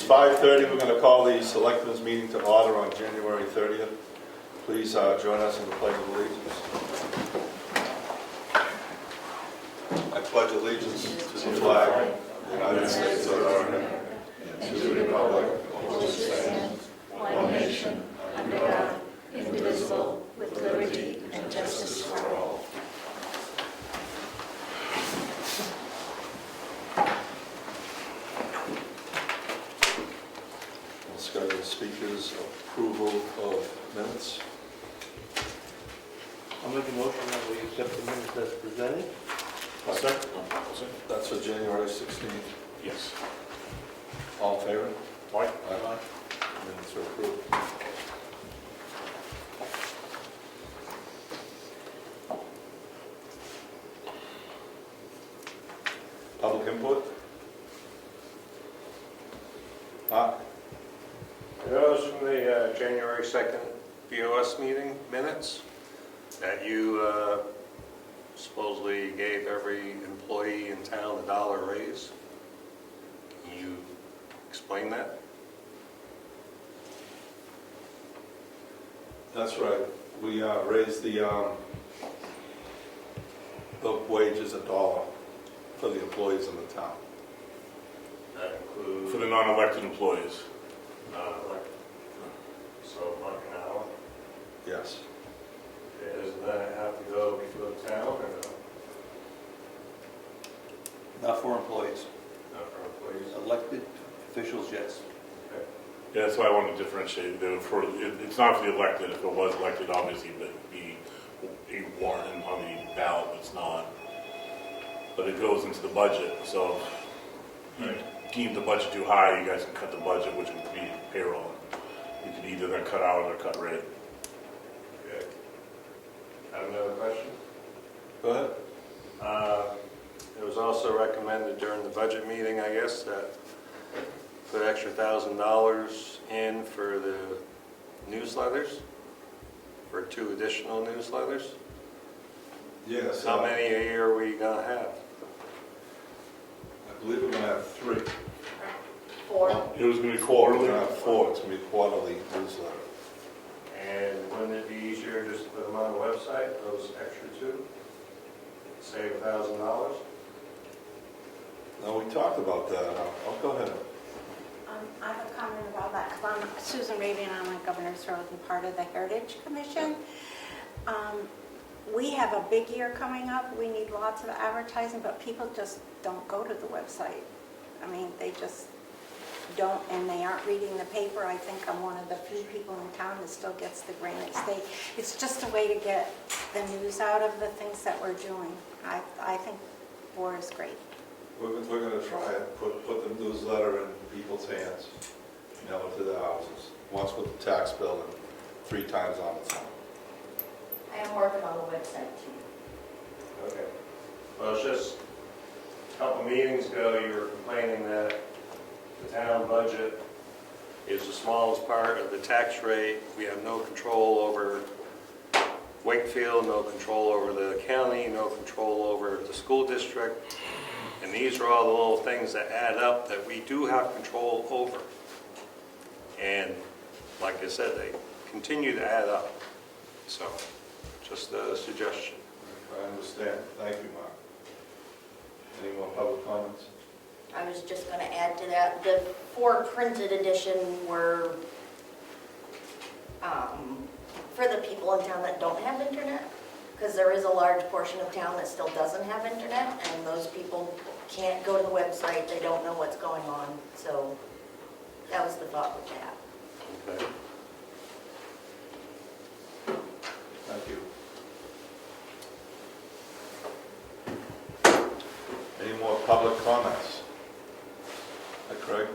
5:30. We're going to call the Selectmen's meeting to order on January 30th. Please join us in the Pledge of Allegiance. I pledge allegiance to the flag of the United States of America and to the republic for which it stands, one nation, under God, indivisible, with liberty and justice for all. Scheduled speakers, approval of minutes. I'll make a motion that we accept the minutes as presented. Second. That's for January 16th. Yes. All in favor? Aye. Aye. Minutes are approved. Public input? Mark? Those from the January 2nd BOS meeting minutes that you supposedly gave every employee in town a $1 raise. Can you explain that? That's right. We raised the wages $1 for the employees in the town. That includes For the non-elected employees. so like an hour. Yes. Does that have to go before the town or no? Not for employees. Not for employees? Elected officials, yes. Okay. Yeah, that's why I wanted to differentiate. It's not for the elected. If it was elected, obviously, it would be a warrant on the ballot. It's not. But it goes into the budget. So if you deem the budget too high, you guys can cut the budget, which would be payroll. You can either then cut hours or cut rate. Okay. I have another question. Go ahead. It was also recommended during the budget meeting, I guess, that put extra $1,000 in for the newsletters, for 2 additional newsletters. Yes. How many a year are we gonna have? I believe we're going to have 3. 4. It was going to be We're quarterly. going to have 4. It's going to be quarterly newsletter. And wouldn't it be easier just to put them on the website, those extra 2? Save $1,000? No, we talked about that. Go ahead. I have a comment about that because I'm Susan Raby and I'm on Governor's Road and part of the Heritage Commission. We have a big year coming up. We need lots of advertising, but people just don't go to the website. I mean, they just don't, and they aren't reading the paper. I think I'm one of the few people in town that still gets the Granite State. It's just a way to get the news out of the things that we're doing. I think 4 is great. We're going to try it, put the newsletter in people's hands, mail it to their houses, once with the tax bill and 3 times on its own. I am working on the website too. Okay. Well, it's just a couple meetings ago, you were complaining that the town budget is the smallest part of the tax rate. We have no control over Wakefield, no control over the county, no control over the school district. And these are all the little things that add up that we do have control over. And like I said, they continue to add up. So, just a suggestion. I understand. Thank you, Mark. Any more public comments? I was just going to add to that, the 4 printed edition were for the people in town that don't have internet, because there is a large portion of town that still doesn't have internet, and those people can't go to the website, they don't know what's going on, so that was the thought with that. Okay. Thank you. Any more public comments? Hi, Craig.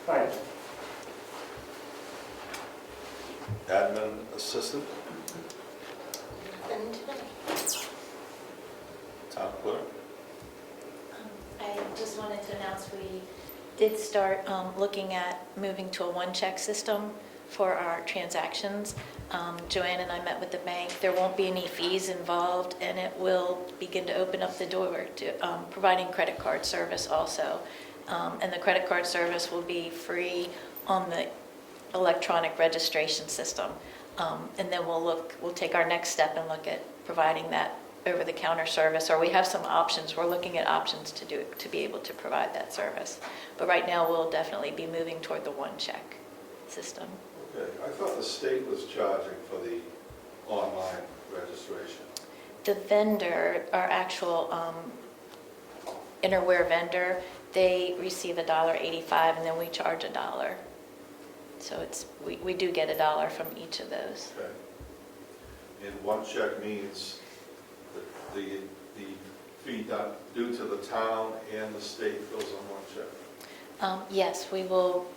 Hi. Admin assistant, And today, town clerk. I just wanted to announce we did start looking at moving to a one-check system for our transactions. Joanne and I met with the bank. There won't be any fees involved, and it will begin to open up the door to providing credit card service also. And the credit card service will be free on the electronic registration system. And then we'll take our next step and look at providing that over-the-counter service, or we have some options. We're looking at options to be able to provide that service. But right now, we'll definitely be moving toward the one-check system. Okay, I thought the state was charging for the online registration. The vendor, our actual innerwear vendor, they receive $1.85, and then we charge $1. So we do get $1 from each of those. Okay. And one check means that the fee due to the town and the state goes on one check. Yes, we will,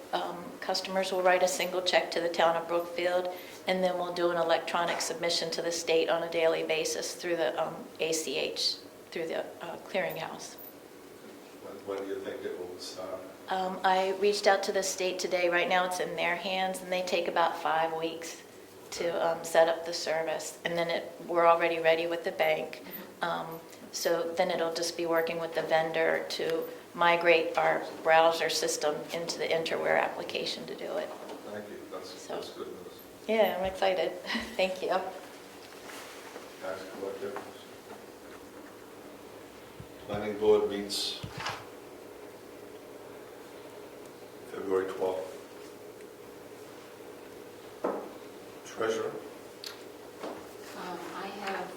customers will write a single check to the town of Brookfield, and then we'll do an electronic submission to the state on a daily basis through the ACH, through the clearinghouse. When do you think it will start? I reached out to the state today. Right now it's in their hands, and they take about 5 weeks to set up the service. And then we're already ready with the bank. So then it'll just be working with the vendor to migrate our browser system into the Interware application to do it. Thank you, that's good news. Yeah, I'm excited. Thank you. Tax collector. Planning board meets February 12th. Treasurer. I have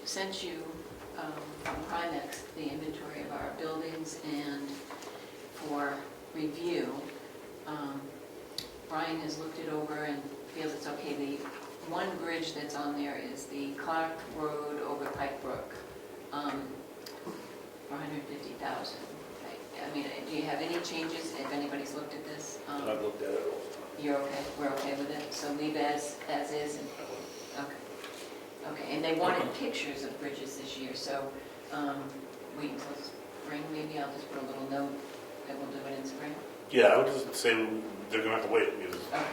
sent you from Primex the inventory of our buildings, and for review, Brian has looked it over and feels it's okay. The one bridge that's on there is the Clark Road over Pike Brook, for $150,000. I mean, do you have any changes, if anybody's looked at this? I've looked at it all. You're okay, we're okay with it, so leave as is, and, okay. Okay, and they wanted pictures of bridges this year, so, wait until spring, maybe I'll just put a little note that we'll do it in spring. Yeah, I would just say they're gonna have to wait, because Okay,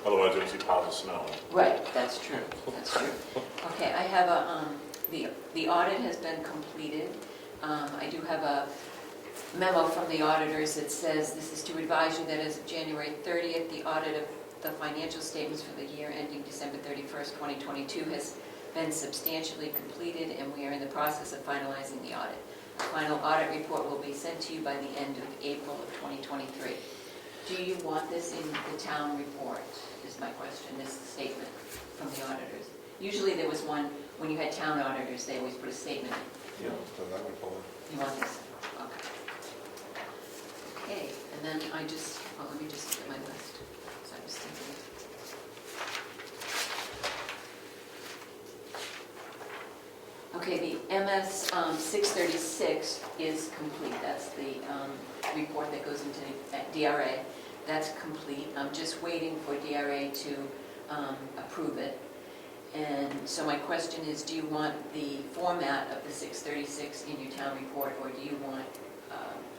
otherwise you're gonna see piles of snow. right, that's true, that's true. Okay, I have the audit has been completed. I do have a memo from the auditors that says, this is to advise you that as of January 30th, the audit of the financial statements for the year ending December 31st, 2022 has been substantially completed, and we are in the process of finalizing the audit. A final audit report will be sent to you by the end of April of 2023. Do you want this in the town report, is my question, this statement from the auditors? Usually there was one, when you had town auditors, they always put a statement in. Yeah, so that would go in. You want this? Okay. Okay, and then let me just look at my list. So I was thinking. Okay, the MS 636 is complete. That's the report that goes into DRA. That's complete. I'm just waiting for DRA to approve it. And so my question is, do you want the format of the 636 in your town report, or do you want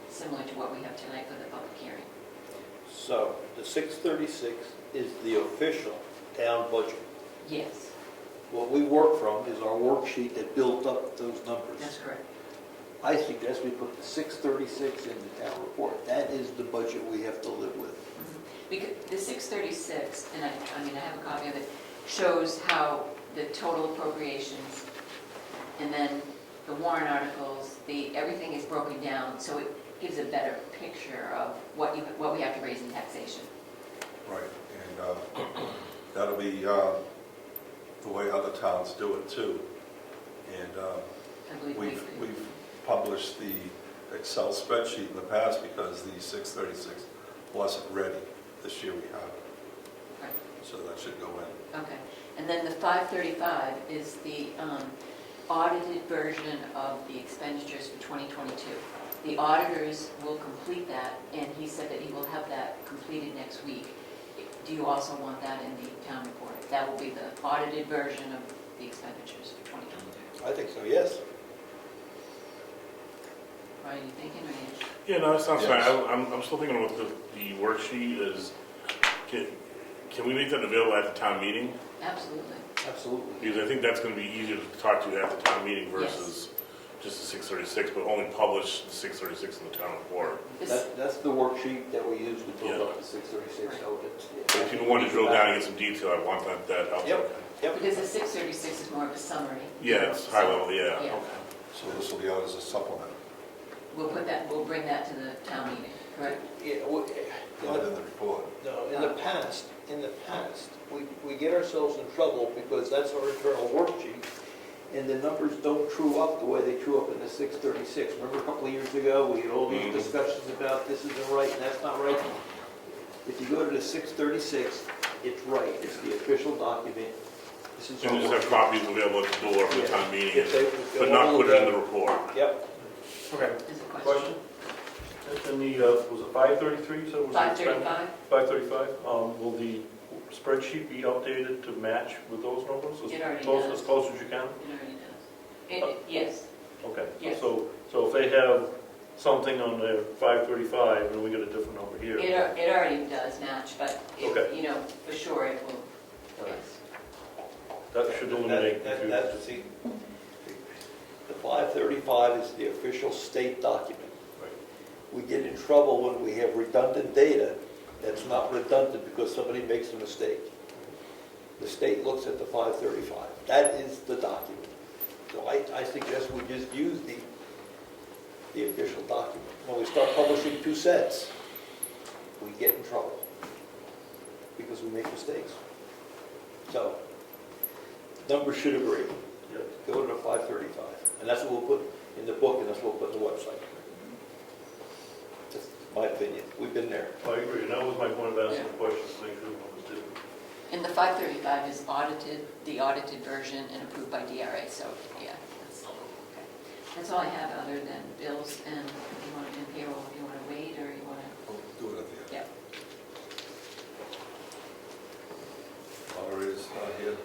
similar to what we have tonight for the public hearing? So the 636 is the official town budget. Yes, What we work from is our worksheet that built up those numbers. that's correct. I suggest we put the 636 in the town report. That is the budget we have to live with. Because the 636, and I mean, I have a copy of it, shows how the total appropriations, and then the warrant articles, everything is broken down, so it gives a better picture of what we have to raise in taxation. Right, and that'll be the way other towns do it too. And I believe we've published the Excel spreadsheet in the past because the 636 wasn't ready. This year we have it, Right. so that should go in. Okay, and then the 535 is the audited version of the expenditures for 2022. The auditors will complete that, and he said that he will have that completed next week. Do you also want that in the town report? That will be the audited version of the expenditures for 2022. I think so, yes. Ryan, you thinking, or you? Yeah, no, that sounds fine. Yes. I'm still thinking what the worksheet is. Can we make that available at the town meeting? Absolutely. Absolutely. Because I think that's going to be easier to talk to at the town meeting versus just the 636, but only publish the 636 in the town report. That's the worksheet that we use to build Yeah. up the 636. But if you want to drill down and get some detail, I want that out there. Yep. Because the 636 is more of a summary. Yeah, it's high level, yeah. Yeah. So this will be out as a supplement, We'll bring that to the town meeting, correct? Yeah, not in the report. no, in the past, we get ourselves in trouble because that's our internal worksheet, and the numbers don't true up the way they true up in the 636. Remember a couple of years ago, we had all these discussions about this isn't right and that's not right? If you go to the 636, it's right, it's the official document. This is our And just have worksheet. copies available at the door for the Yeah. town meeting, If they- but not put it in the report. Yep. Okay, Is a question? In the, was it 533, so was it? 535? 535, will the spreadsheet be updated to match with those numbers? It already Close- does. As close as you can? It already does. Yes, Okay. Yes. So if they have something on their 535, and we get a different number here. it already does match, but, Okay. you know, for sure it will, Right. yes. That should eliminate confusion. That's the 535 is the official state document. Right. We get in trouble when we have redundant data that's not redundant because somebody makes a mistake. The state looks at the 535. That is the document. So I suggest we just use the official document. When we start publishing two sets, we get in trouble because we make mistakes. So, numbers should agree. Yep. Go to the 535. And that's what we'll put in the book and that's what we'll put in the website. Just my opinion. We've been there. I agree, and that was my point of asking the question, to make sure the numbers did. And the 535 is audited, the audited version and approved by DRA, so, yeah, that's, okay. That's all I have other than bills and if you want to do payroll, if you want to wait or you want to, We'll do it at the end. yeah. Moderators not here.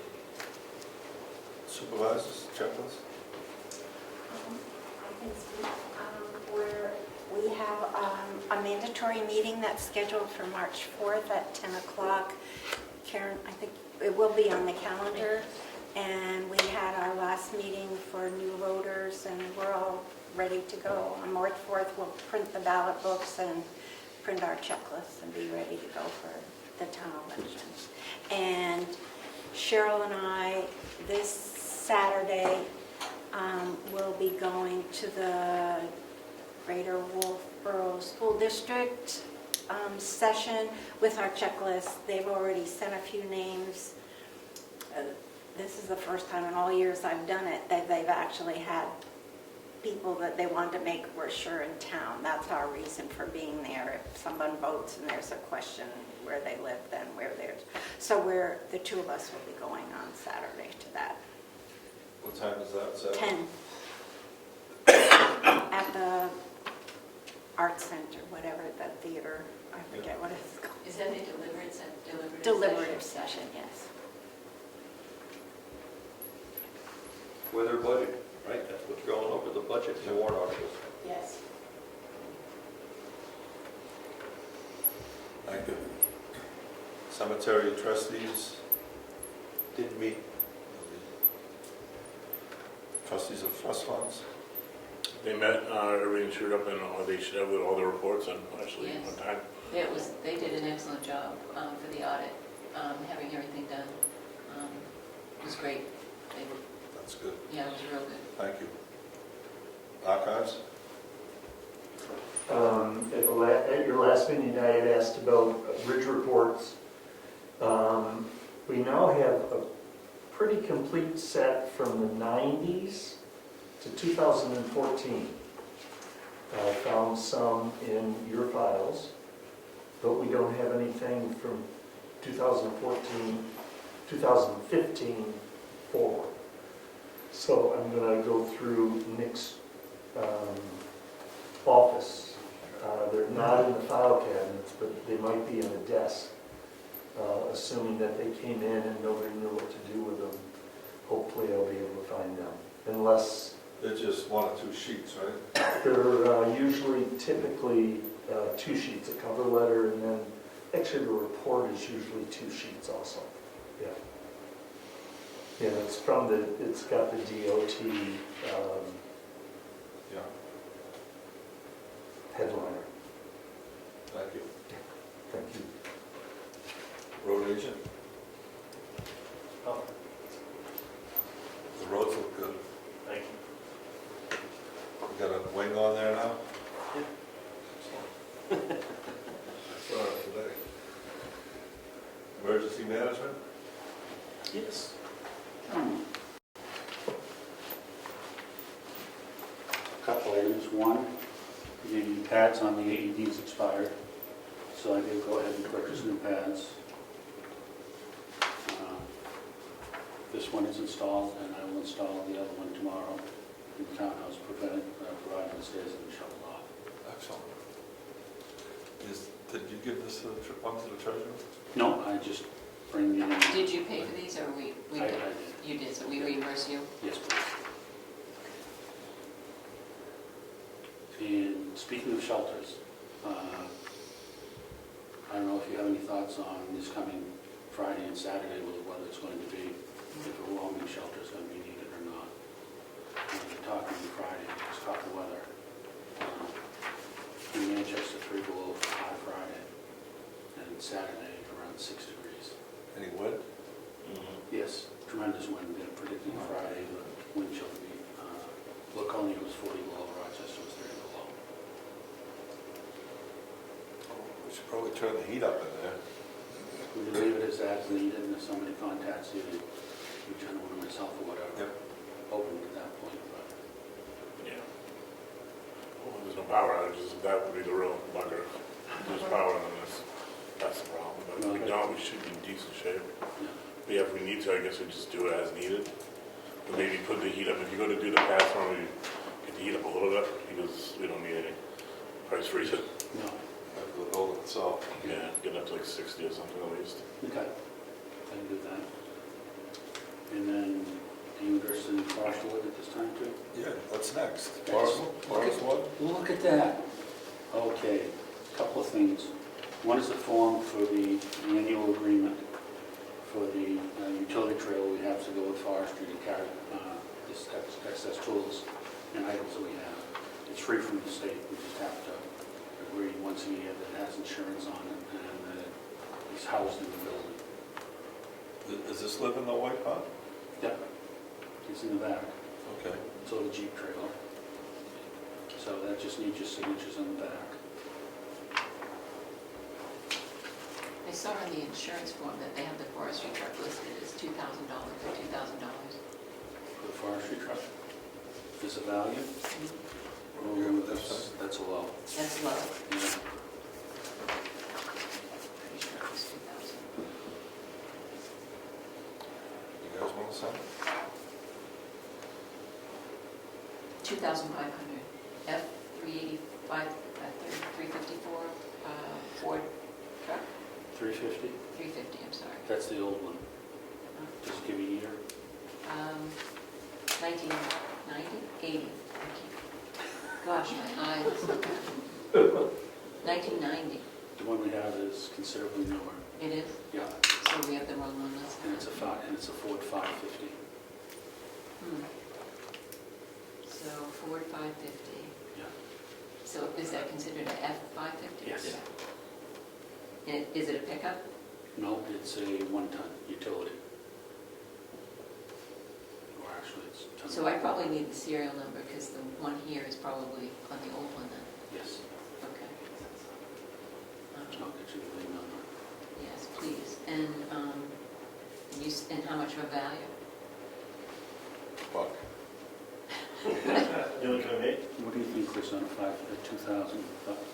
Supervisors, checklist? I can speak, where we have a mandatory meeting that's scheduled for March 4th at 10 o'clock. Karen, I think it will be on the calendar. And we had our last meeting for new voters and we're all ready to go. On March 4th, we'll print the ballot books and print our checklists and be ready to go for the town election. And Cheryl and I, this Saturday, will be going to the Greater Wolfboro School District session with our checklist. They've already sent a few names. This is the first time in all years I've done it that they've actually had people that they want to make for sure in town. That's our reason for being there. If someone votes and there's a question where they live, then we're there. So the two of us will be going on Saturday to that. What time is that? Is that 10. At the Arts Center, whatever, the theater, I forget what it's called. Is that a deliberative Deliberative session? session, yes. With their budget, right? That's what's going over, the budget and the warrant articles. Yes. Thank you. Cemetery trustees, Didn't meet. trustees of trust funds. They met, everything showed up and they should have all the reports and actually Yes. on time. They did an excellent job for the audit, having everything done. It was great. That's good. Yeah, it was real good. Thank you. Archives? At your last meeting, I had asked about bridge reports. We now have a pretty complete set from the 90s to 2014. I found some in your files, but we don't have anything from 2014, 2015 forward. So I'm going to go through Nick's office. They're not in the file cabinets, but they might be in a desk, assuming that they came in and nobody knew what to do with them. Hopefully I'll be able to find them, unless They're just one or two sheets, right? they're typically 2 sheets, a cover letter, and then actually the report is usually 2 sheets also. Yeah. Yeah, it's got the DOT Yeah, Headliner. thank you. Thank you. Road agent, Oh, the roads look good. thank you. We got a wing on there now? I saw it today. Emergency management? Yes. Couple items. One, the pads on the AEDs expired, so I did go ahead and purchase new pads. This one is installed, and I will install the other one tomorrow in the townhouse, provided the stairs have been shoveled off. Excellent. Did you give this one to the treasurer? No, I just bring the... Did you pay for these, or we I did? did. You did, so we reimburse you? Yes, please. And speaking of shelters, I don't know if you have any thoughts on this coming Friday and Saturday, whether it's going to be, if a roaming shelter is going to be needed or not. We're talking Friday, it's hot weather. In Manchester, 3 below high Friday, and Saturday around 6 degrees. Any wood? Yes, tremendous wind. They're predicting Friday, the wind chill to be, Laconia was 40 below, Rochester was 30 below. We should probably turn the heat up in there. We leave it as needed, and if somebody contacts you, you gentleman or myself or whatever, Yep. open at that point, but Yeah. Well, there's no power outages, that would be the real bugger. There's power on this, that's the problem. But if we don't, we should be in decent shape. yeah. But yeah, if we need to, I guess we just do it as needed. But maybe put the heat up, if you go to do the pass on, we get the heat up a little bit, because we don't need any price freeze it. No, After the building itself. Yeah, get it up to like 60 or something at least. okay, I can do that. And then, are you interested in forest wood at this time too? Yeah, what's next? That's- Forest one? Look at that. Okay, couple of things. One is the form for the annual agreement for the utility trail we have to go with forestry to carry this excess tools and items that we have. It's free from the state, we just have to agree once a year that it has insurance on it and that it's housed in the building. Does this live in the White Pond? Yep, it's in the back, Okay. it's a little Jeep trailer. So that just needs your signatures on the back. I saw on the insurance form that they have the forestry truck listed as $2,000 or $2,000. For the forestry truck, is a value? Okay with this? That's a low. That's low. Yeah. Pretty sure it was 2,000. You guys want to sign? 2,500. F-385, 354 Ford truck? 350? 350, I'm sorry. That's the old one. Just give a year. 1990? 80. Gosh, my eyes. 1990. The one we have is considerably newer. It is? Yeah. So we have the wrong one listed. And it's a Ford 550. So Ford 550. Yeah. So is that considered an F-550? Yes. And is it a pickup? No, it's a 1-ton utility. Or actually, it's ton. So I probably need the serial number because the one here is probably on the old one then. Yes. Okay. I'll get you the VIN number. Yes, please. And and how much of a value? Buck. You looking at me? What do you think, Chris, on a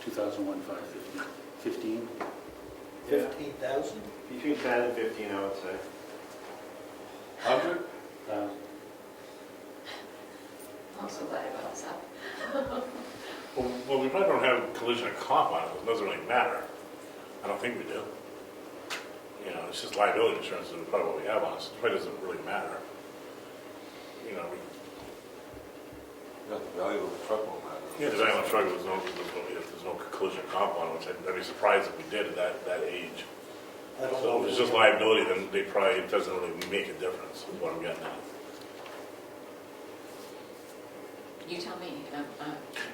2001 550? 15? 15,000? Between 10 and 15, I would say. 100? I'm so glad I brought this up. Well, we probably don't have collision and comp on it, it doesn't really matter. I don't think we do. You know, it's just liability insurance is probably what we have on us, it probably doesn't really matter. You know, Yeah, the value of the truck won't matter. the value of the truck, if there's no collision comp on it, which I'd be surprised if we did at that age. I don't So know. if it's just liability, then it doesn't really make a difference, is what I'm getting at. You tell me.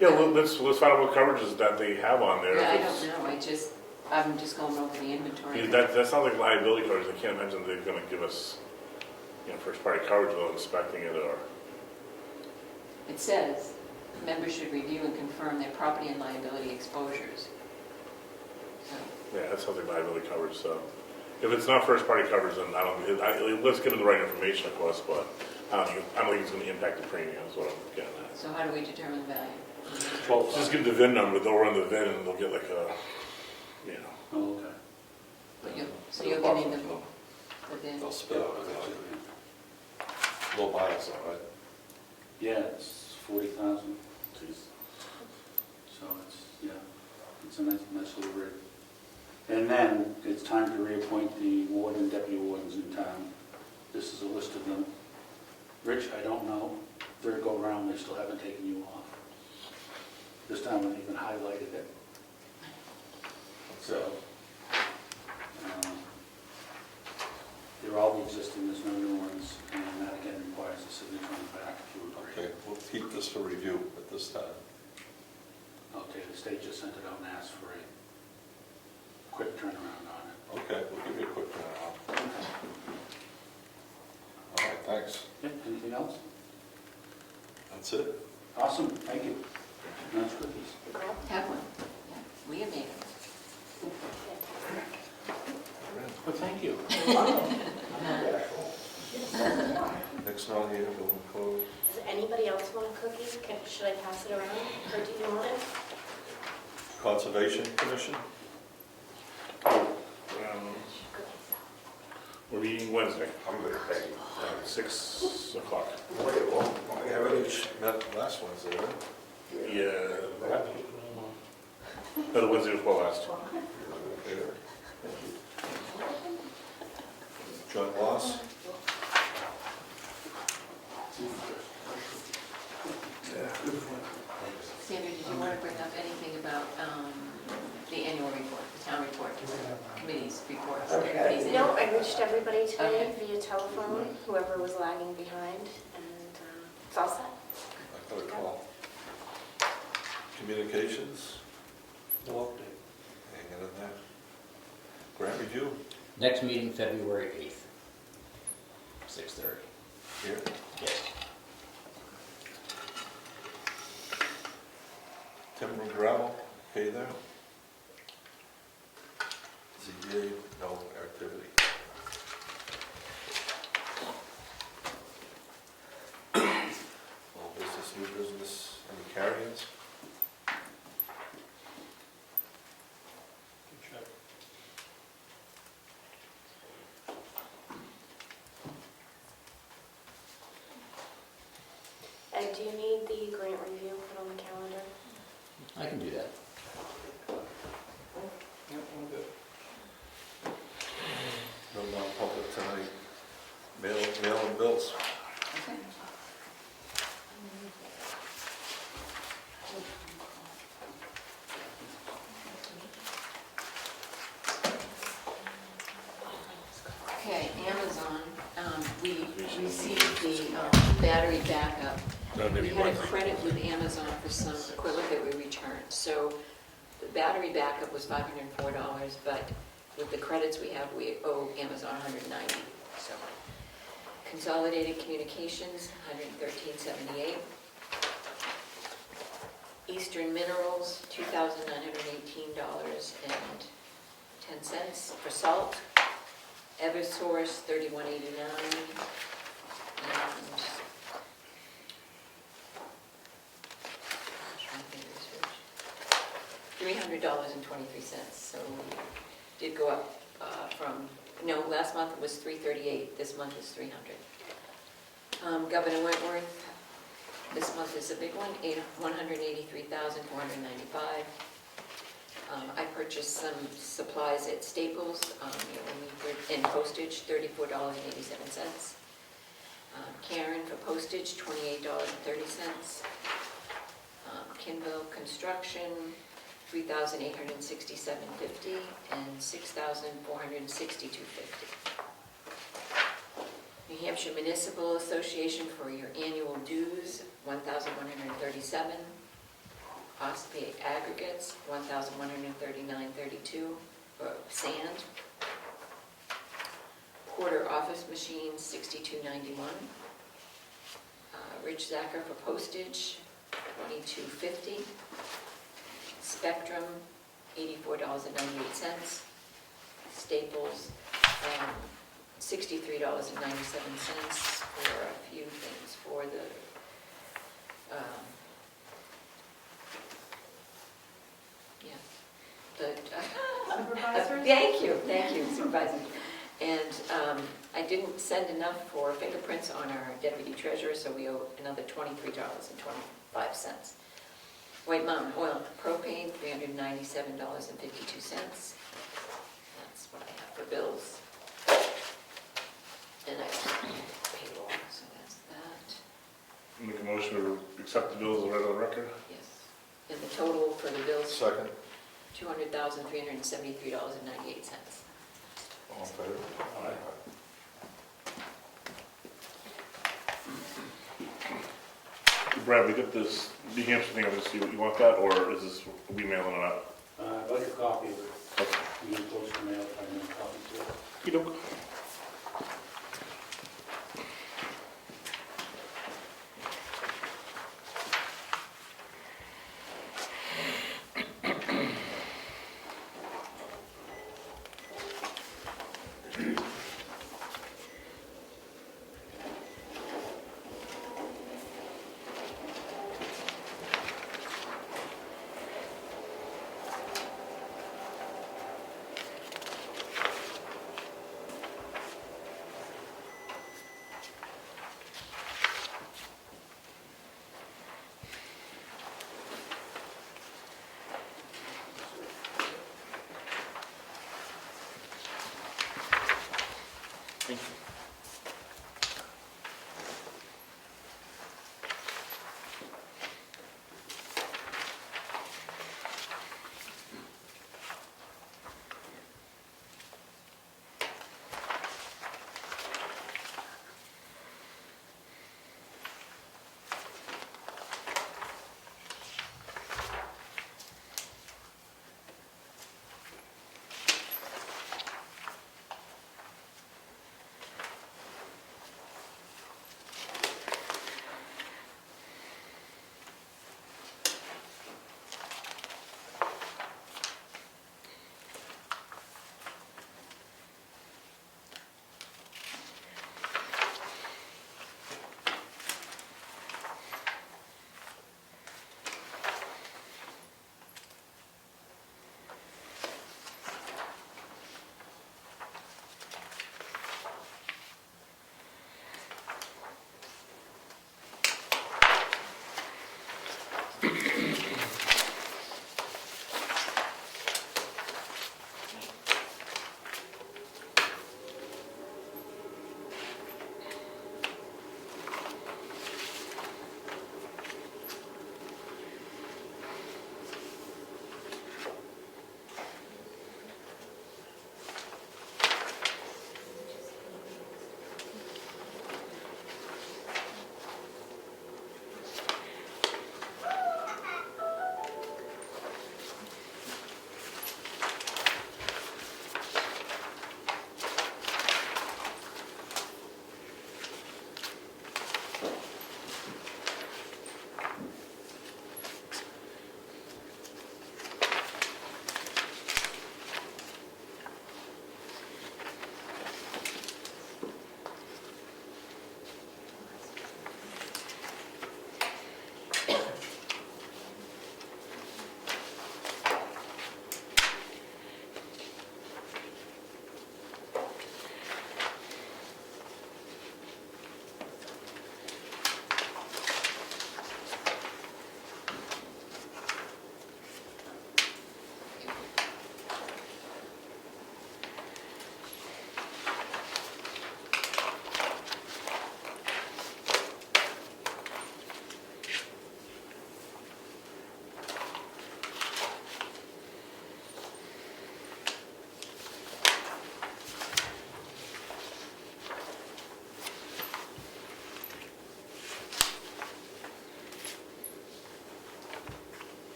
Yeah, well, let's find out what coverages that they have on there. Yeah, I If it's- don't know, I'm just going over the inventory. Yeah, that sounds like liability coverage. I can't imagine they're gonna give us, first party coverage without inspecting it or. It says, members should review and confirm their property and liability exposures. So, Yeah, that sounds like liability coverage, so. If it's not first party coverage, then let's give them the right information, of course, but I don't think it's gonna impact the premium, is what I'm getting at. so how do we determine the value? Well, just give the VIN number, they'll run the VIN and they'll get like a, Oh, okay. So you'll give me the VIN? They'll spit out low miles, all right? Yeah, it's 40,000. So it's a nice little rig. And then it's time to reappoint the warden and deputy wardens in town. This is a list of them. Rich, I don't know, third go round, they still haven't taken you off. This time they even highlighted it. So, they're all existing, there's no new ones, and that again requires a signature on the back if you agree. Okay, we'll keep this for review at this time. Okay, the state just sent it out and asked for a quick turnaround on it. Okay, we'll give you a quick turnaround. All right, thanks. Yeah, anything else? That's it. Awesome, thank you. Nice cookies. Have one. Yeah, we have made them. Well, thank you. Next on here, building code. Does anybody else want a cookie? Should I pass it around, or do you want it? Conservation Commission? We're meeting Wednesday, I'm good, thank you. 6 o'clock. Wait, well, I already met last Wednesday, right? Yeah. No, the Wednesday before last. John Loss? Sandra, did you want to bring up anything about the annual report, the town report, committees, reports? everybody's in? No, I reached everybody today Okay. via telephone, whoever was lagging behind, and it's all set. I got a call. Communications? No update. Hanging in there. Grant review? Next meeting, February 8th, 6:30. Here. Yes. Timber and gravel, okay there? ZBA, no activity. All business, new business, any carry-ins? And do you need the grant review put on the calendar? I can do that. No non-public tonight. Mail and bills. Okay. Okay, Amazon, we received the battery backup. We had a credit with Amazon for some equipment that we returned. So the battery backup was $504, but with the credits we have, we owe Amazon $190. So Consolidated Communications, $113.78. Eastern Minerals, $2,918.10 for salt. Eversource, $31.89. $300.23, so we did go up last month it was $338, this month is $300. Governor Wentworth, this month is a big one, $183,495. I purchased some supplies at Staples, and postage, $34.87. Karen for postage, $28.30. Kinville Construction, $3,867.50 and $6,462.50. New Hampshire Municipal Association for your annual dues, $1,137. Ospey aggregates, $1,139.32 for sand. Porter office machines, $62.91. Rich Zacher for postage, $22.50. Spectrum, $84.98. Staples, $63.97 for a few things for the Supervisors? Thank you, Supervisor. And I didn't send enough for fingerprints on our deputy treasurer, so we owe another $23.25. White Mountain Oil and Propane, $397.52. That's what I have for bills. And I payroll, so that's that. Make a motion to accept the bills as read on record. Yes. And the total for the bills, Second. $200,373.98. All in favor? Aye. Brad, we got this New Hampshire thing, let's see, you want that, or is this, are we mailing it out? I'd like a copy of it. Okay. You can post the mail if I need a copy too. Okey-doke. Thank you.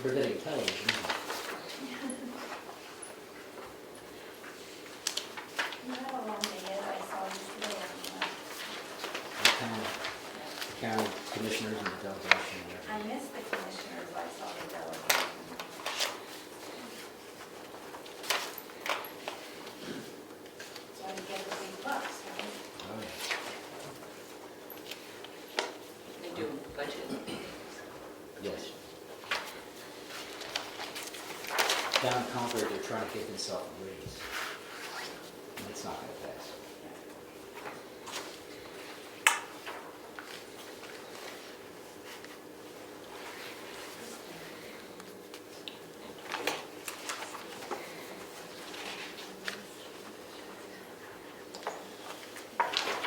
riveting television. You have a long day yet, I saw you today on County commissioners and the delegation. and I everything. missed the commissioners, I saw the delegation. So I get the big bucks, right? Oh, yeah. They do budget meetings. Yes. Down in Concord, they're trying to give themselves a raise. And it's not going to pass.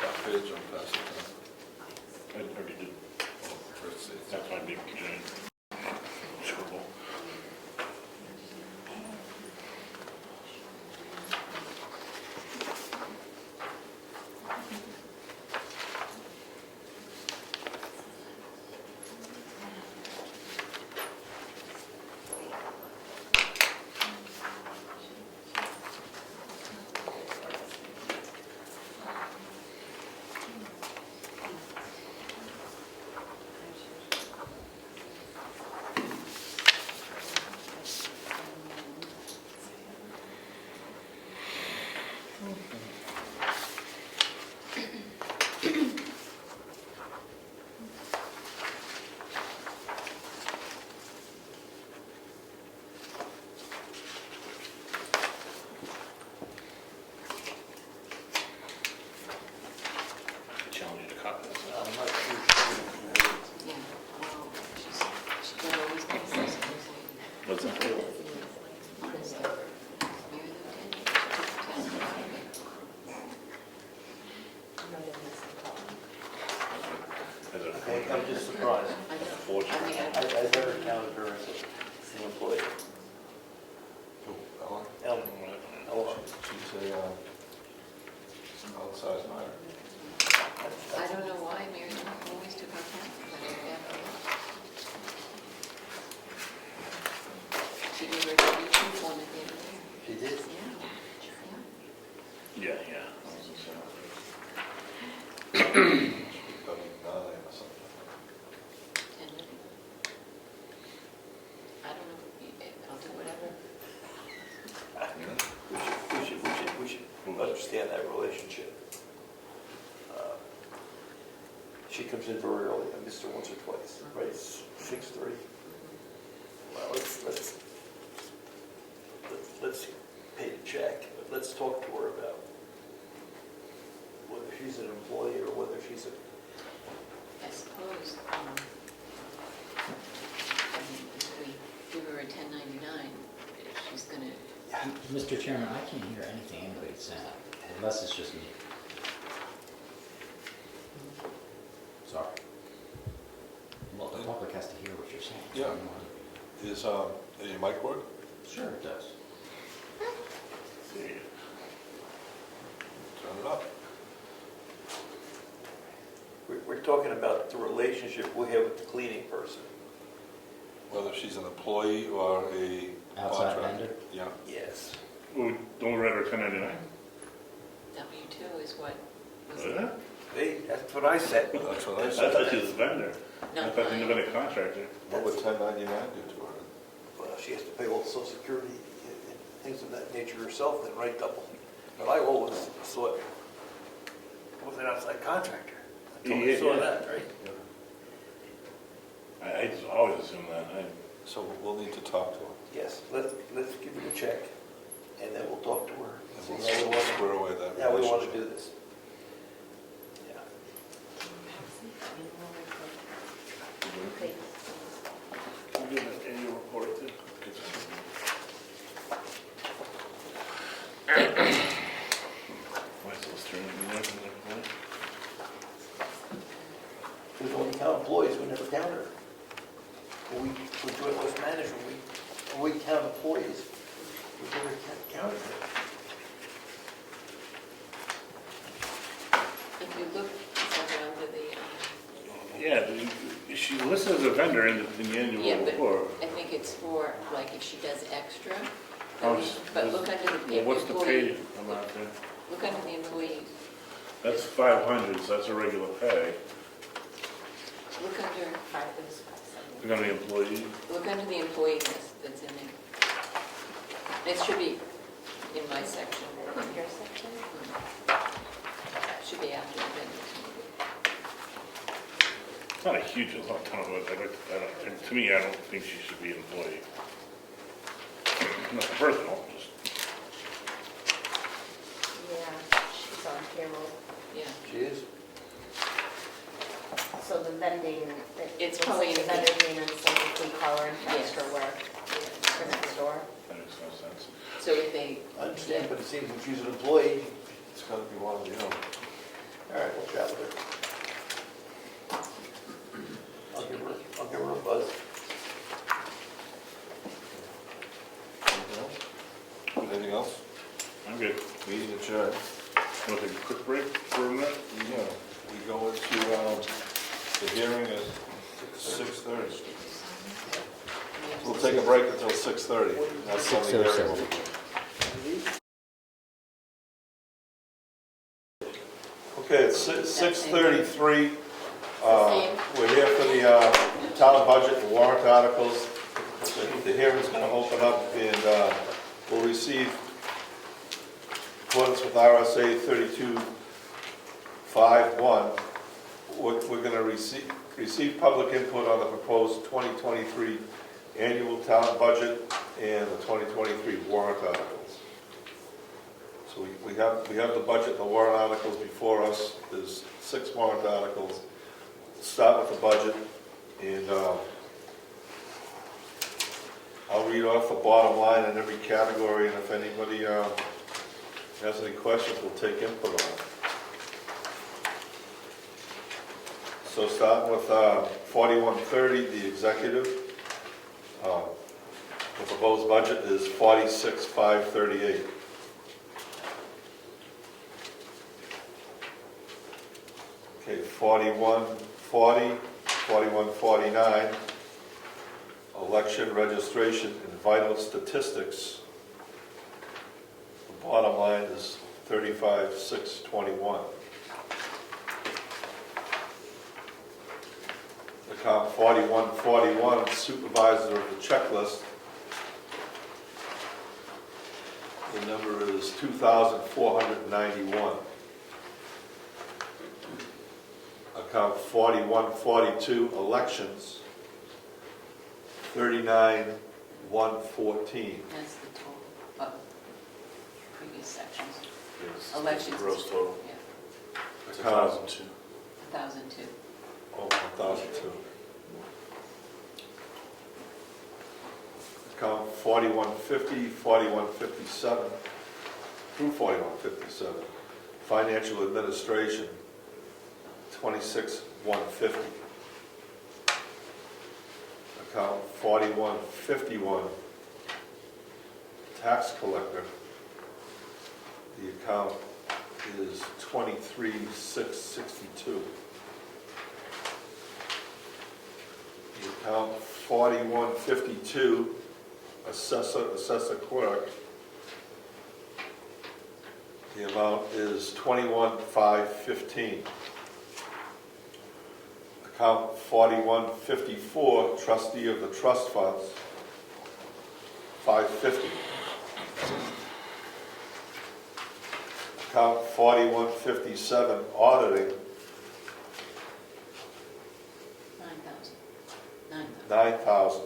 Top page on past it. I already did. First, it's- That's my big giant scribble. Challenge you to copy this. I'm not sure. Yeah, well, she's always been so something. What's that? Honestly. Mary Lou did. As a Okay, I'm just surprised. I know. fortune. I mean, I never counted her as an employee. Who, Ellen? Ellen, Ellen. She's a, outside hire. I don't know why Mary Lou always took our taxes. I don't get it. She gave her W-2 form at the end of the year. She did? Yeah. Yeah, yeah. Becoming 9 or something. And I don't know, I'll do whatever. We should understand that relationship. She comes in very early, I missed her once or twice, right, it's 6:30. Well, let's pay the check, but let's talk to her about whether she's an employee or whether she's a, I suppose, I mean, if we give her a 1099, if she's gonna, Mr. Chairman, I can't hear anything anybody's saying, unless it's just me. Sorry. Well, the public has to hear what you're saying. so Yeah. I don't wanna- Is, your mic work? Sure it does. See, Turn it up. we're talking about the relationship we have with the cleaning person. Whether she's an employee or a Outside contractor. vendor? Yeah. Yes. oh, don't we write her 1099? W-2 is what was, Was that? Hey, that's what I said. That's what I I said. thought she was a vendor. I not thought she mine. was a contractor. What would 1099 do to her? Well, she has to pay all the social security and things of that nature herself, then write double. But I always thought, I was an outside contractor. Until I Yeah, saw yeah. that, right? I just always assumed that. So we'll need to talk to her. Yes, let's give her the check, and then we'll talk to her. And See we'll how we want to- square away that how we want to relationship. do this. Yeah. Can you give an annual report too? Why so stern? We only count employees, we never count her. When we joint West Management, when we count employees, we never count her. If you look somewhere under the, Yeah, she listed as a vendor in the annual yeah, but report. I think think it's for, like, if she does extra. How much- But look under the Well, what's the pay employee. amount there? Look under the employees. That's 500, so that's a regular pay. Look under, Look on the employee. look under the employee list that's in there. It should be in my section. Your section? Should be after the vendors. It's not a huge, it's not a ton of it. To me, I don't think she should be an employee. Nothing personal, just, Yeah, she's on payroll. Yeah. She is? So the vending, It's looks probably like the in- vendor payments, like if we call her and Yes. ask her work for the store. that makes no sense. So if they, I understand, but it seems if she's an employee, it's gotta be one, you know. All right, we'll chat with her. I'll give her a buzz. Anything else? I'm good. Meeting adjourned. Want to take a quick break for a minute? Yeah, we go into the hearing at 6:30. We'll take a break until 6:30. That's when the hearing will begin. Okay, it's 6:33. We're here for the town budget and warrant articles. The hearing's going to open up and we'll receive, in accordance with RSA 3251, we're going to receive public input on the proposed 2023 annual town budget and the 2023 warrant articles. So we have the budget and the warrant articles before us. There's 6 warrant articles. Start with the budget, and I'll read off the bottom line in every category, and if anybody has any questions, we'll take input on it. So starting with 4130, the executive, the proposed budget is 46,538. Okay, 4140, 4149, election registration and vital statistics. The bottom line is 35,621. Account 4141, supervisor of the checklist. The number is 2,491. Account 4142, elections, 39,114. that's the total of previous sections. Yes. Elections. Gross total. Yeah, It's Account 1,002. 1,002. 1,002. Account 4150, 4157, through 4157. Financial administration, 26,150. Account 4151, tax collector. The account is 23,662. The account 4152, assessor clerk. The amount is 21,515. Account 4154, trustee of the trust funds, 550. Account 4157, auditing, 9,000. 9,000.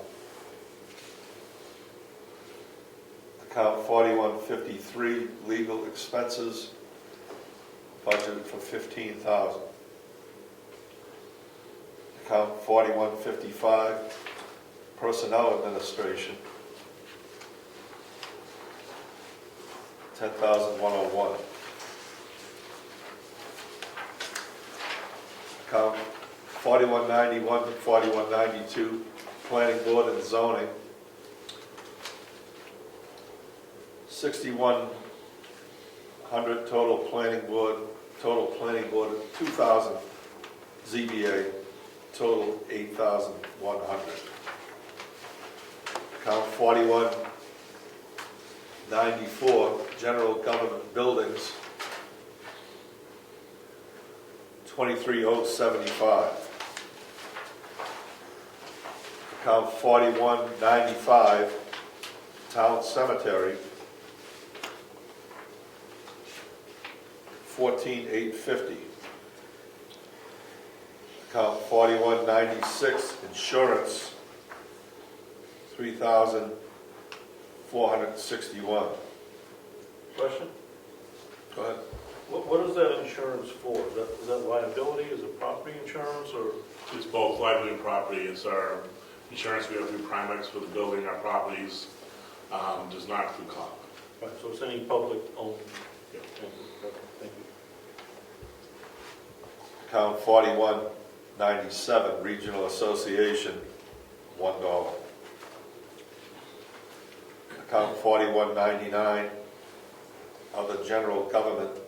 Account 4153, legal expenses, budgeted for 15,000. Account 4155, personnel administration, 10,101. Account 4191, 4192, planning board and zoning, 6,100 total planning board, 2,000 ZBA, total 8,100. Account 4194, general government buildings, 23,075. Account 4195, town cemetery, 14,850. Account 4196, insurance, 3,461. Question? Go ahead. What is that insurance for? Is that liability? Is it property insurance or? It's both liability and property. It's our insurance we have through Primex for the building, our properties, does not include COP. Right, so it's any public owned? Yeah. Thank you. Okay, thank you. Account 4197, Regional Association, $1. Account 4199, other general government,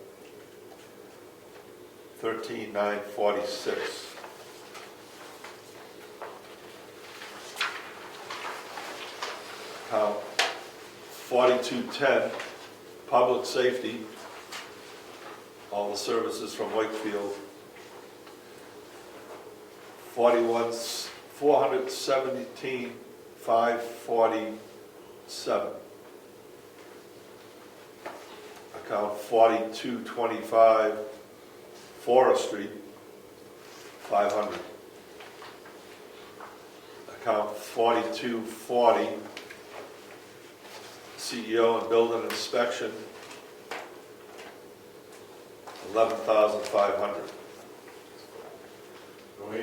13,946. Account 4210, public safety, all the services from Wakefield, 417,547. Account 4225, forestry, 500. Account 4240, CEO and building inspection, 11,500. Can we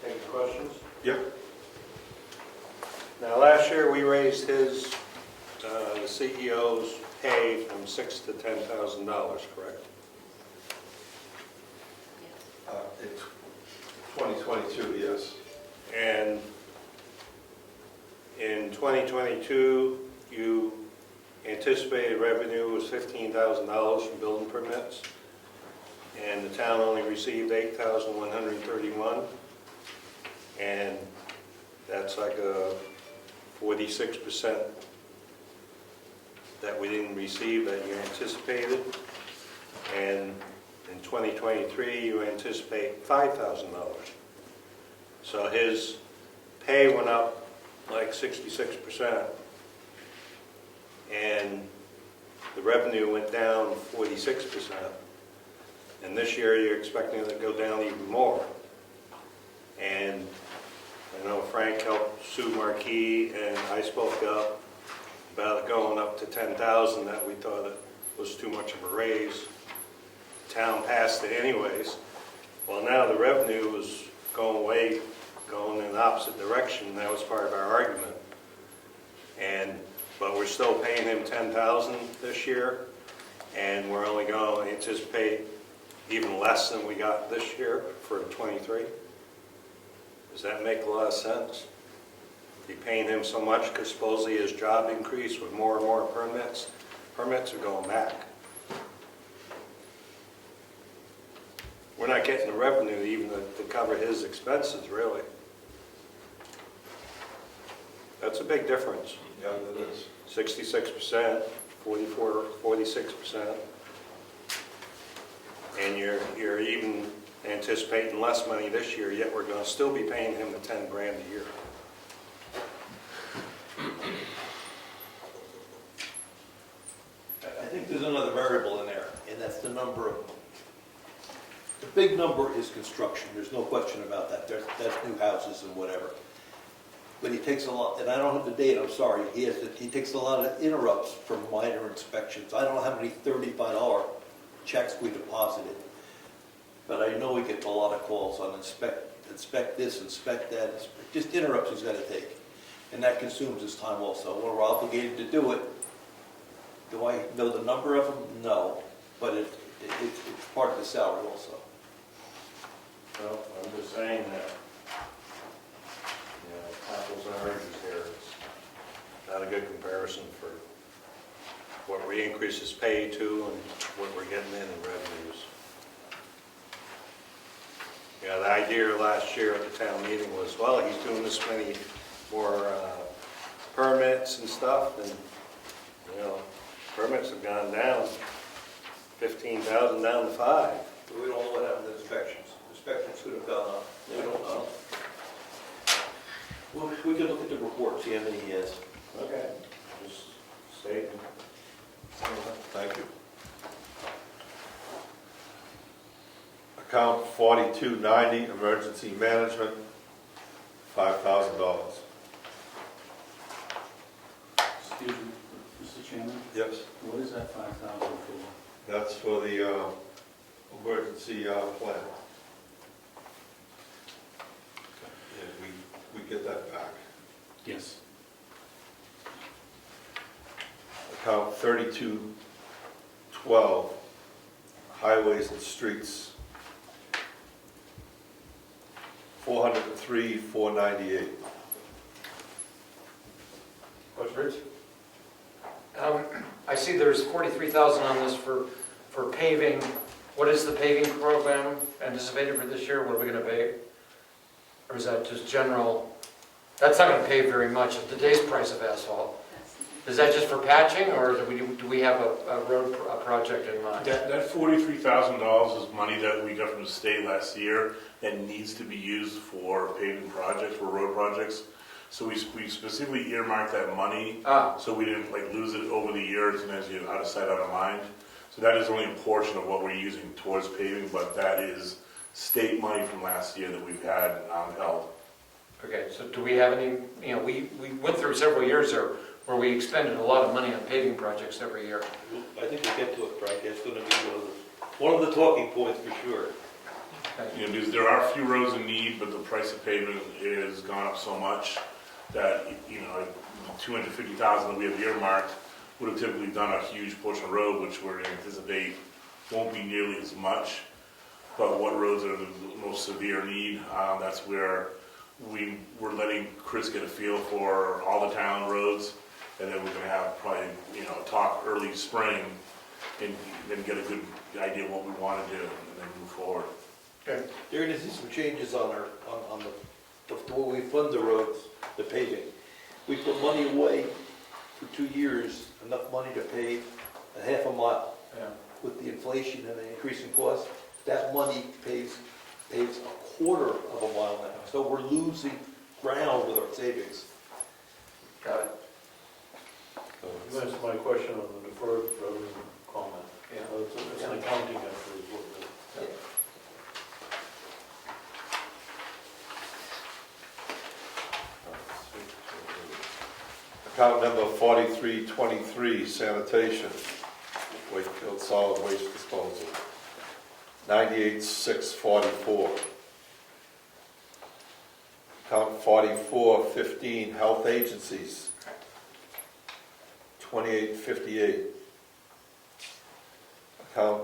take questions? Yep. Now, last year, we raised his, the CEO's pay from $6,000 to $10,000, correct? In 2022, yes. And in 2022, you anticipated revenue was $15,000 from building permits, and the town only received $8,131, and that's like a 46% that we didn't receive that you anticipated. And in 2023, you anticipate $5,000. So his pay went up like 66%, and the revenue went down 46%. And this year, you're expecting it to go down even more. And I know Frank helped Sue Marquis, and I spoke up about it going up to $10,000, that we thought it was too much of a raise. The town passed it anyways. Well, now the revenue is going away, going in the opposite direction. That was part of our argument. But we're still paying him $10,000 this year, and we're only going to anticipate even less than we got this year for 23. Does that make a lot of sense? Be paying him so much because supposedly his job increased with more and more permits. Permits are going back. We're not getting the revenue even to cover his expenses, really. That's a big difference. Yeah, it is. 66%, 46%. And you're even anticipating less money this year, yet we're going to still be paying him the 10 grand a year. I think there's another variable in there, and that's the number of, the big number is construction, there's no question about that. That's new houses and whatever. But he takes a lot, and I don't have the date, I'm sorry, he takes a lot of interrupts from minor inspections. I don't know how many $35 checks we deposited, but I know he gets a lot of calls on inspect this, inspect that, just interrupts he's got to take. And that consumes his time also. When we're obligated to do it, do I know the number of them? No, but it's part of the salary also. Well, I'm just saying that, apples and oranges here. It's not a good comparison for what we increase his pay to and what we're getting in revenues. The idea last year at the town meeting was, well, he's doing this many more permits and stuff, and, you know, permits have gone down 15,000 down to 5. We don't know what happened to inspections. Inspections could have gone up. We don't know. We can look at the report, see how many he has. Okay. Just stating. Thank you. Account 4290, emergency management, $5,000. Excuse me, Mr. Chairman, Yes, what is that 5,000 for? that's for the emergency plan. Yeah, we get that back. Yes. Account 3212, highways and streets, 403, 498. What's Rich? I see there's 43,000 on this for paving. What is the paving program anticipated for this year? What are we going to pave? Or is that just general? That's not going to pave very much at today's price of asphalt. Is that just for patching, or do we have a road project in mind? That $43,000 is money that we got from the state last year that needs to be used for paving projects, for road projects. So we specifically earmarked that money, so we didn't like lose it over the years and as you out of sight, out of mind. So that is only a portion of what we're using towards paving, but that is state money from last year that we've had held. Okay, so do we have any, you know, we went through several years there where we expended a lot of money on paving projects every year. I think we'll get to it, Frank. That's going to be one of the talking points for sure. You know, because there are a few roads in need, but the price of paving has gone up so much that, you know, 250,000 that we have earmarked would have typically done a huge portion of road, which we're anticipate won't be nearly as much. But what roads are the most severe need, that's where we're letting Chris get a feel for all the town roads, and then we're gonna have probably, you know, talk early spring and then get a good idea of what we wanna do and then move forward. Okay. There is some changes on the way we fund the roads, the paving. We put money away for 2 years, enough money to pave a half a mile. Yeah. With the inflation and the increase in cost, that money paves a quarter of a mile now. So we're losing ground with our savings. Got it. You answered my question on the deferred revenue comment. Yeah. It's an accounting entry is what it is. Yeah. Account number 4323, sanitation, Wakefield Solid Waste Disposal, 98,644. Account 4415, health agencies, 2858. Account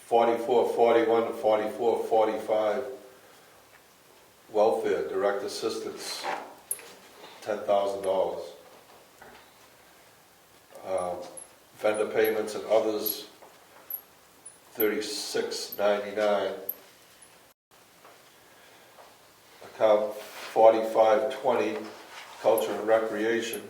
4441 to 4445, welfare, direct assistance, $10,000. Vendor payments and others, $36.99. Account 4520, culture and recreation,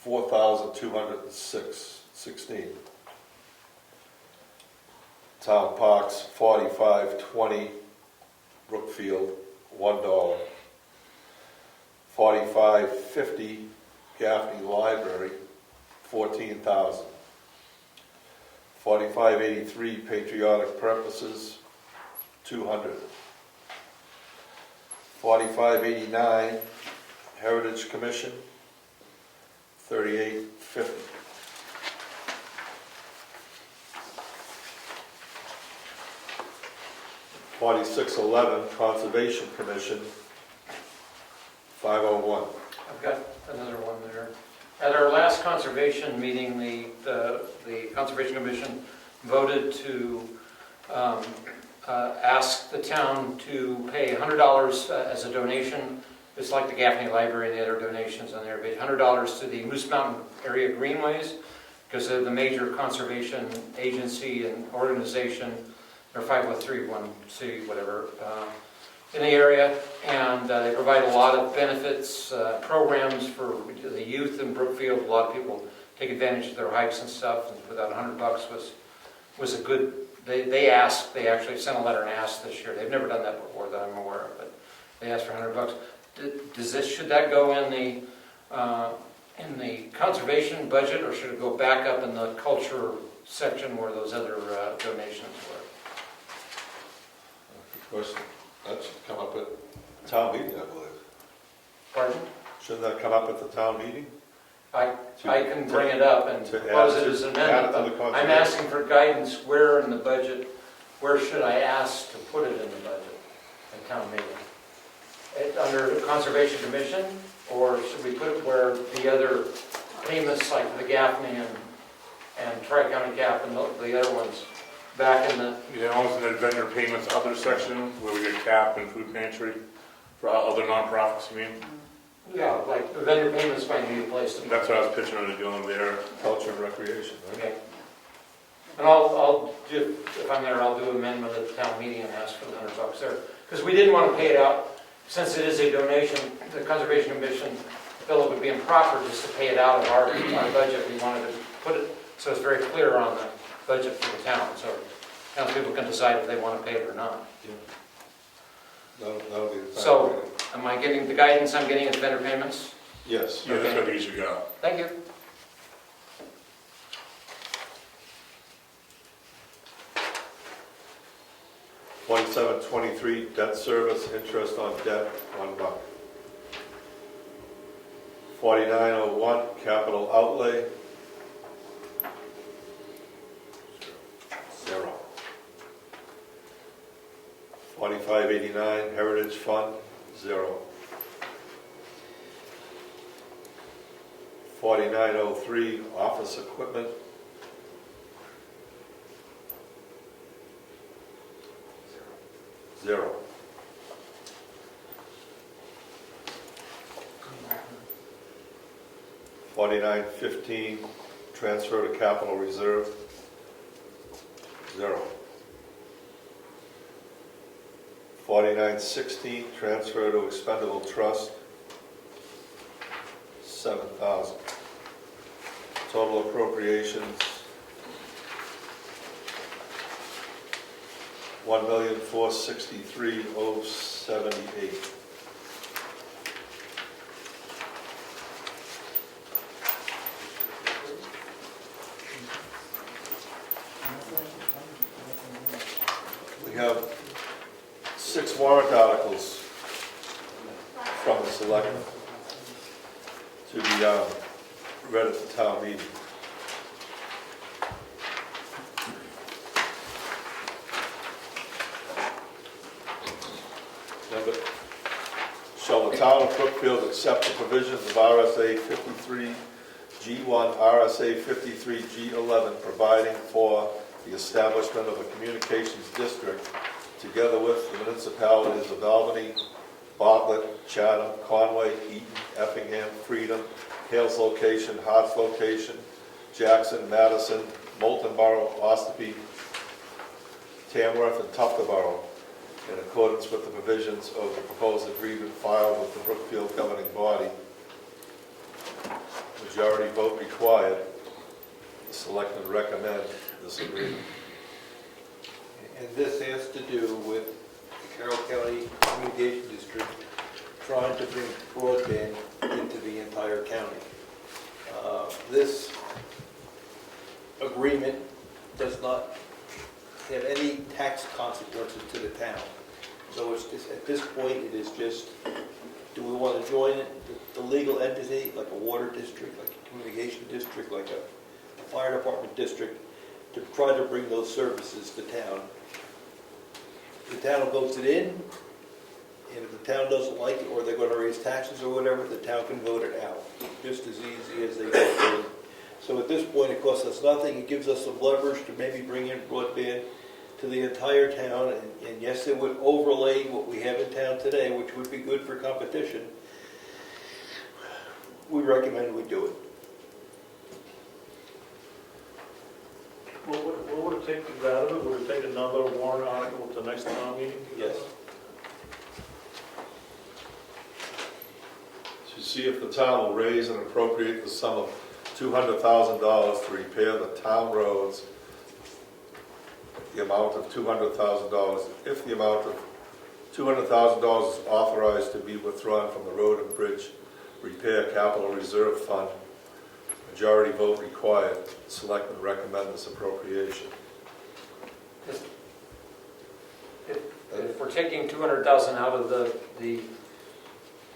$4,216. Town parks, 4520, Brookfield, $1. 4550, Gaffney Library, 14,000. 4583, patriotic purposes, 200. 4589, Heritage Commission, 3850. 4611, Conservation Commission, 501. I've got another one there. At our last conservation meeting, the Conservation Commission voted to ask the town to pay $100 as a donation. It's like the Gaffney Library and the other donations on there. But $100 to the Moose Mountain Area Greenways because the major conservation agency and organization, or 503(c), whatever, in the area, and they provide a lot of benefits, programs for the youth in Brookfield. A lot of people take advantage of their hikes and stuff, and without $100 was a good, they actually sent a letter and asked this year. They've never done that before that I'm aware of, but they asked for $100. Should that go in the conservation budget, or should it go back up in the culture section where those other donations were? Of course, that should come up at town meeting, I believe. Pardon? Shouldn't that come up at the town meeting? I can bring it up and to propose add it as an add it to the amendment, but I'm conservation. asking for guidance where in the budget, where should I ask to put it in the budget at town meeting? Under the Conservation Commission, or should we put it where the other payments like the Gaffney and Tri-County Gap and the other ones back in the, Yeah, almost in the vendor payments other section where we get CAP and food pantry for other nonprofits, you mean? yeah, like the vendor payments might be a place to. That's what I was pitching on doing there. Culture and recreation, right? Okay. And I'll do, if I'm there, I'll do amendment at the town meeting and ask for the $100 there. Because we didn't want to pay it out, since it is a donation, the Conservation Commission felt it would be improper just to pay it out of our budget. We wanted to put it so it's very clear on the budget for the town, so townspeople can decide if they want to pay it or not. That'll be the time. So, am I getting the guidance I'm getting at vendor payments? Yes. Yeah, that's where you should go. Thank you. $27.23, debt service, interest on debt, $1. 4901, capital outlay, 0. 4589, heritage fund, 0. 4903, office equipment, 0. 4915, transfer to capital reserve, 0. 4916, transfer to expendable trust, 7,000. Total appropriations, $1,463,078. We have 6 warrant articles from the Selectmen to be read at the town meeting. Number, shall the town of Brookfield accept the provisions of RSA 53G1, RSA 53G11, providing for the establishment of a communications district together with the municipalities of Albany, Bartlett, Chatham, Conway, Eaton, Effingham, Freedom, Hales location, Harts location, Jackson, Madison, Moulton Borough, Ossipee, Tamworth, and Tufton in accordance with the provisions of the proposed agreement filed with the Brookfield governing body. Majority vote required. The selectmen recommend this agreement. And this has to do with the Carroll County Communication District trying to bring broadband into the entire county. This agreement does not have any tax consequences to the town. So it's just, at this point, it is just, do we want to join it, the legal entity, like a water district, like a communication district, like a fire department district, to try to bring those services to town. The town votes it in, and if the town doesn't like it, or they're going to raise taxes or whatever, the town can vote it out, just as easy as they vote it in. So at this point, it costs us nothing. It gives us some leverage to maybe bring in broadband to the entire town, and yes, it would overlay what we have in town today, which would be good for competition. We recommend we do it. take it out of it? Would it take another warrant article at the next town meeting? Yes. To see if the town will raise and appropriate the sum of $200,000 to repair the town roads, the amount of $200,000, if the amount of $200,000 is authorized to be withdrawn from the road and bridge repair capital reserve fund. Majority vote required. Selectmen recommend this appropriation. If we're taking 200,000 out of the,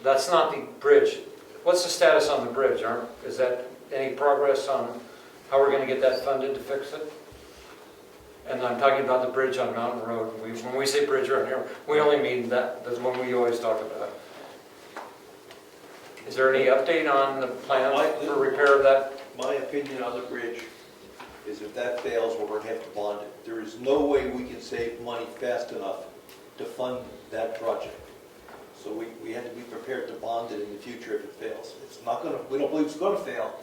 that's not the bridge. What's the status on the bridge? Is that any progress on how we're going to get that funded to fix it? And I'm talking about the bridge on Mountain Road. When we say bridge around here, we only mean that. That's one we always talk about. Is there any update on the plan for repair of that? My opinion on the bridge is if that fails, we're going to have to bond it. There is no way we can save money fast enough to fund that project. So we had to be prepared to bond it in the future if it fails. It's not going to, we don't believe it's going to fail,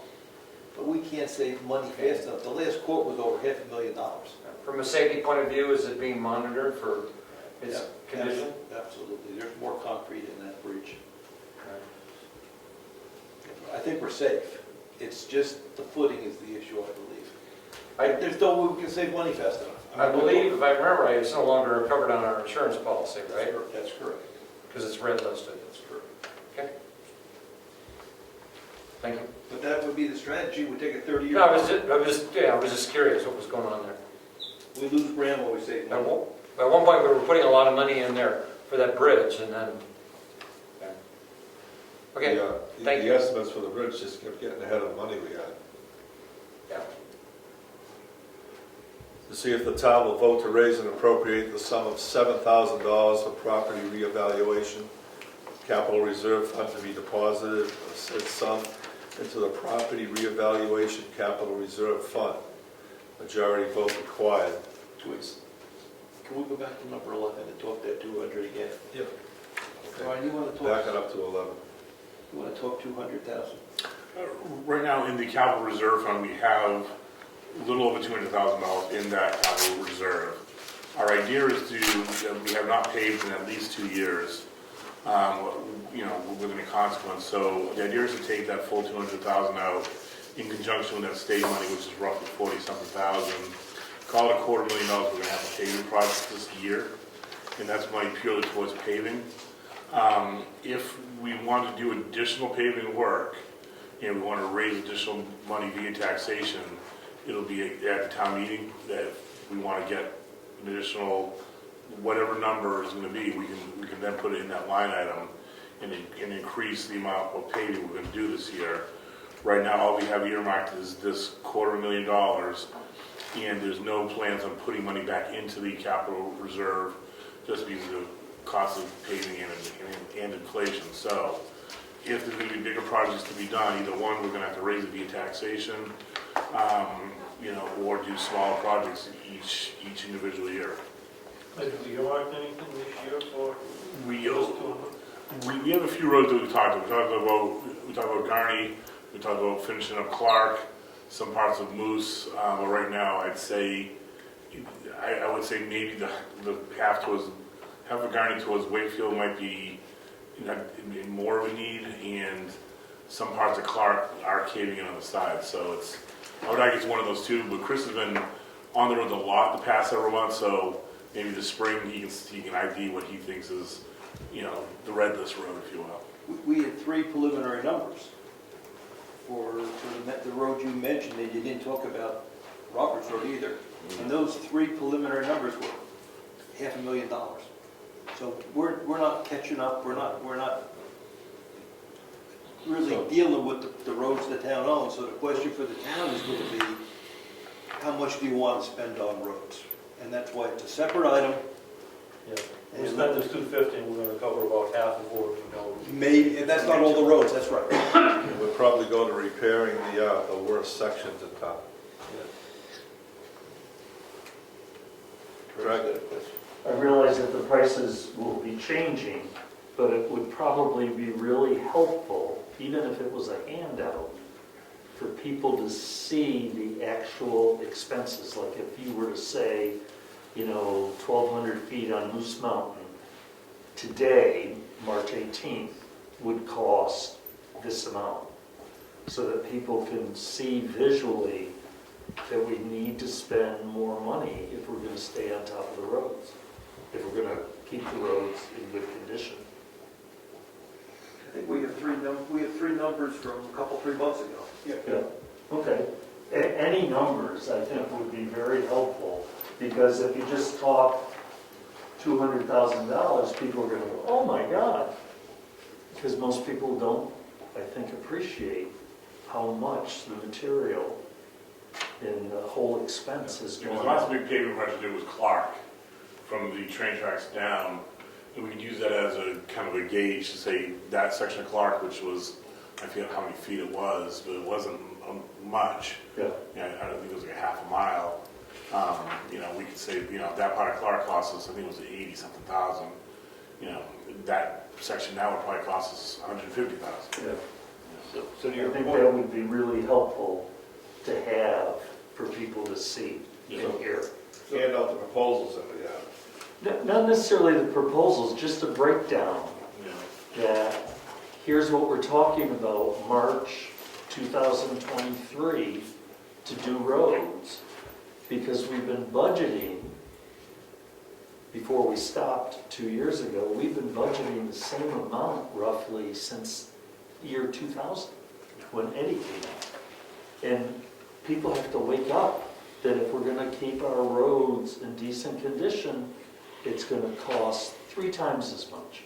but we can't save money fast enough. The last quote was over $500,000. From a safety point of view, is it being monitored for its condition? Absolutely. There's more concrete in that bridge. I think we're safe. It's just the footing is the issue, I believe. There's no way we can save money fast enough. I believe, if I remember right, it's no longer covered on our insurance policy, right? That's correct. Because it's red listed. That's correct. Okay. Thank you. But that would be the strategy. We'd take a 30-year. No, I was just curious what was going on there. We lose ground when we save money. At one point, we were putting a lot of money in there for that bridge, and then. Okay. Thank you. The estimates for the bridge just kept getting ahead of the money we had. Yeah. To see if the town will vote to raise and appropriate the sum of $7,000 for property reevaluation, capital reserve fund to be deposited of said sum into the property reevaluation capital reserve fund. Majority vote required. Please. Can we go back to number 11 and talk that 200 again? Yeah. Ryan, you want to talk? Back it up to 11. You want to talk 200,000? Right now, in the capital reserve fund, we have a little over $200,000 in that capital reserve. Our idea is we have not paved in at least 2 years, within a consequence. So the idea is to take that full 200,000 out in conjunction with that state money, which is roughly 40-something thousand. Call it $250,000. We're going to have a paving project this year, and that's money purely towards paving. If we want to do additional paving work, and we want to raise additional money via taxation, it'll be at the town meeting that if we want to get an additional, whatever number is going to be, we can then put it in that line item and increase the amount of paving we're going to do this year. Right now, all we have earmarked is this $250,000, and there's no plans on putting money back into the capital reserve just because of the cost of paving and inflation. So if there's going to be bigger projects to be done, either one, we're going to have to raise it via taxation, or do smaller projects each individual year. Have you earmarked anything this year for? We have a few roads that we talked about. We talked about Garney. We talked about finishing up Clark, some parts of Moose. But right now, I would say maybe the half of Garney towards Wakefield might be in more of a need, and some parts of Clark are caving in on the side. So I would argue it's one of those two. But Chris has been on the road a lot the past several months, so maybe this spring he can ID what he thinks is, the red list road, if you will. We had 3 preliminary numbers for the road you mentioned, and you didn't talk about Roberts Road either. And those 3 preliminary numbers were $500,000. So we're not catching up. We're not really dealing with the roads the town owns. So the question for the town is going to be, how much do you want to spend on roads? And that's why it's a separate item. Yeah. We spent this 250, and we're going to cover about half of what we know. Maybe, and that's not all the roads. That's right. We'll probably go to repairing the worst sections in town. Correct. I realize that the prices will be changing, but it would probably be really helpful, even if it was a handout, for people to see the actual expenses. Like if you were to say, 1,200 feet on Moose Mountain, today, March 18th, would cost this amount. So that people can see visually that we need to spend more money if we're going to stay on top of the roads, if we're going to keep the roads in good condition. I think we have three numbers from a 3 months ago. Yeah, okay. Any numbers, I think, would be very helpful, because if you just talk $200,000, people are going to go, oh my God. Because most people don't, I think, appreciate how much the material and the whole expense is The going last up. big paving project did was Clark, from the train tracks down. And we could use that as a kind of a gauge to say that section of Clark, which was, I forget how many feet it was, but it wasn't much. Yeah. I don't think it was like a half a mile. We could say, that part of Clark cost us, I think it was 80-something thousand. That section now would probably cost us 150,000. Yeah. So to I your think point, that would be really helpful to have for people to see and hear. Hand out the proposals that we have. Not necessarily the proposals, just a breakdown that here's what we're talking about March 2023 to do roads, because we've been budgeting, before we stopped 2 years ago, we've been budgeting the same amount roughly since year 2000, when Eddie came out. And people have to wake up that if we're gonna keep our roads in decent condition, it's gonna cost 3 times as much.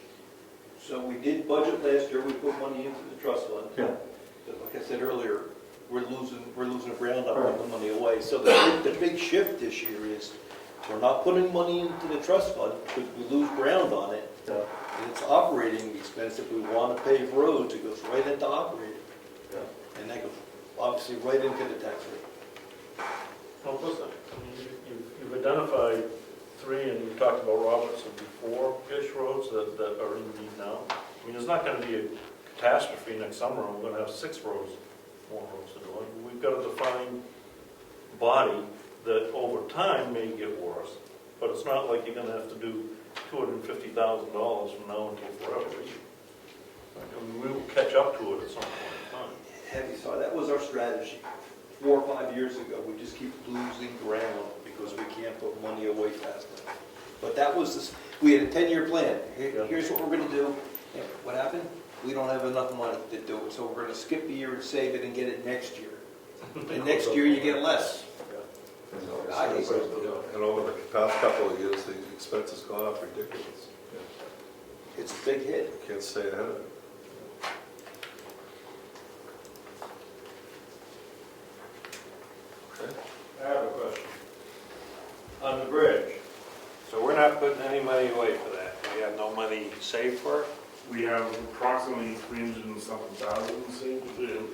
So we did budget last year, we put money into the trust fund. Yeah. But like I said earlier, we're losing ground on putting the money away. So the big shift this year is, we're not putting money into the trust fund, because we lose ground on it. Yeah. And it's operating expense. If we want to pave roads, it goes right into operating. Yeah. And that goes obviously right into the tax rate. Well, listen, you've identified 3, and you talked about Robertson before-ish roads that are in need now. There's not going to be a catastrophe next summer, and we're going to have 6 more roads to do. We've got a defined body that over time may get worse, but it's not like you're going to have to do $250,000 from now until forever. We will catch up to it at some point in time. Have you saw, that was our strategy 4 or 5 years ago. We just keep losing ground because we can't put money away fast enough. But that was this, we had a 10-year plan. Here's what we're going to do. And what happened? We don't have enough money to do it, so we're going to skip a year and save it and get it next year. And next year you get less. And over the past couple of years, the expense has gone up ridiculous. It's a big hit. Can't stay ahead of it. Okay. I have a question. On the bridge, so we're not putting any money away for that? We have no money saved for it? We have approximately 300 and something thousand saved, and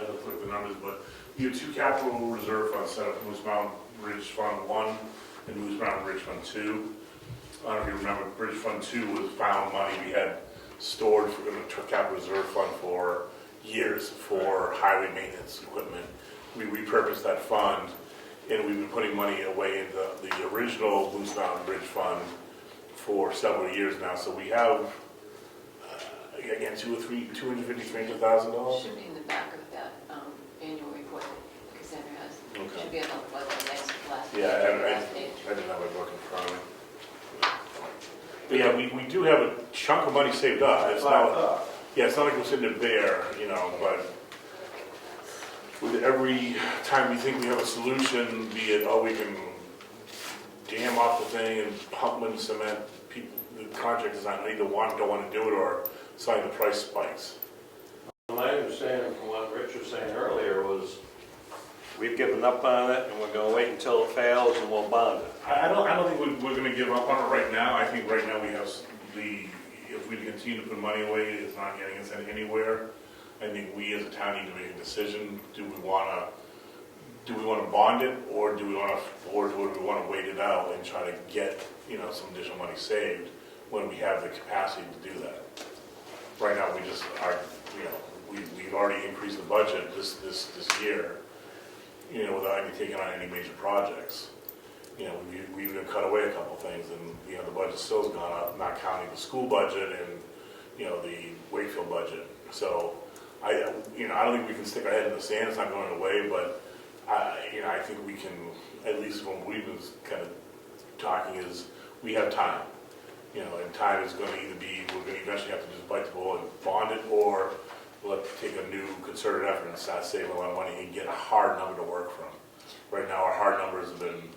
I don't put the numbers, but you have 2 capital reserve funds set up, Moose Mountain Bridge Fund 1 and Moose Mountain Bridge Fund 2. I don't know if you remember, Bridge Fund 2 was found money we had stored in the capital reserve fund for years for highway maintenance equipment. We repurposed that fund, and we've been putting money away in the original Moose Mountain Bridge Fund for several years now. So we have, again, $250,000, $300,000. Should be in the back of that annual report that Cassandra has. Okay. Should be on the next last page. Yeah, last page. I didn't have my book in front of me. But yeah, we do have a chunk of money saved up. It's not, it's not like we're sitting there bare, but with every time we think we have a solution, be it, we can dam off the thing and pump in cement, the contractors either don't want to do it, or suddenly the price spikes. My understanding from what Rich was saying earlier was, we've given up on it, and we're gonna wait until it fails, and we'll bond it. I don't think we're going to give up on it right now. I think right now we have if we continue to put money away, it's not getting us anywhere. I think we as a town need to make a decision. Do we want to bond it, or do we want to wait it out and try to get some additional money saved when we have the capacity to do that? right now, we just are, we've already increased the budget this year, without any taking on any major projects. We've even cut away a couple things, and, the budget still's gone up, not counting the school budget and, the Wakefield budget. So, I don't think we can stick our head in the sand, it's not going away, but, I think we can, at least when we've been kind of talking, is we have time. And time is going to either be, we're going to eventually have to just bite the bullet and bond it, or take a new concerted effort and start saving a lot of money and get a hard number to work from. Right now, our hard numbers have been,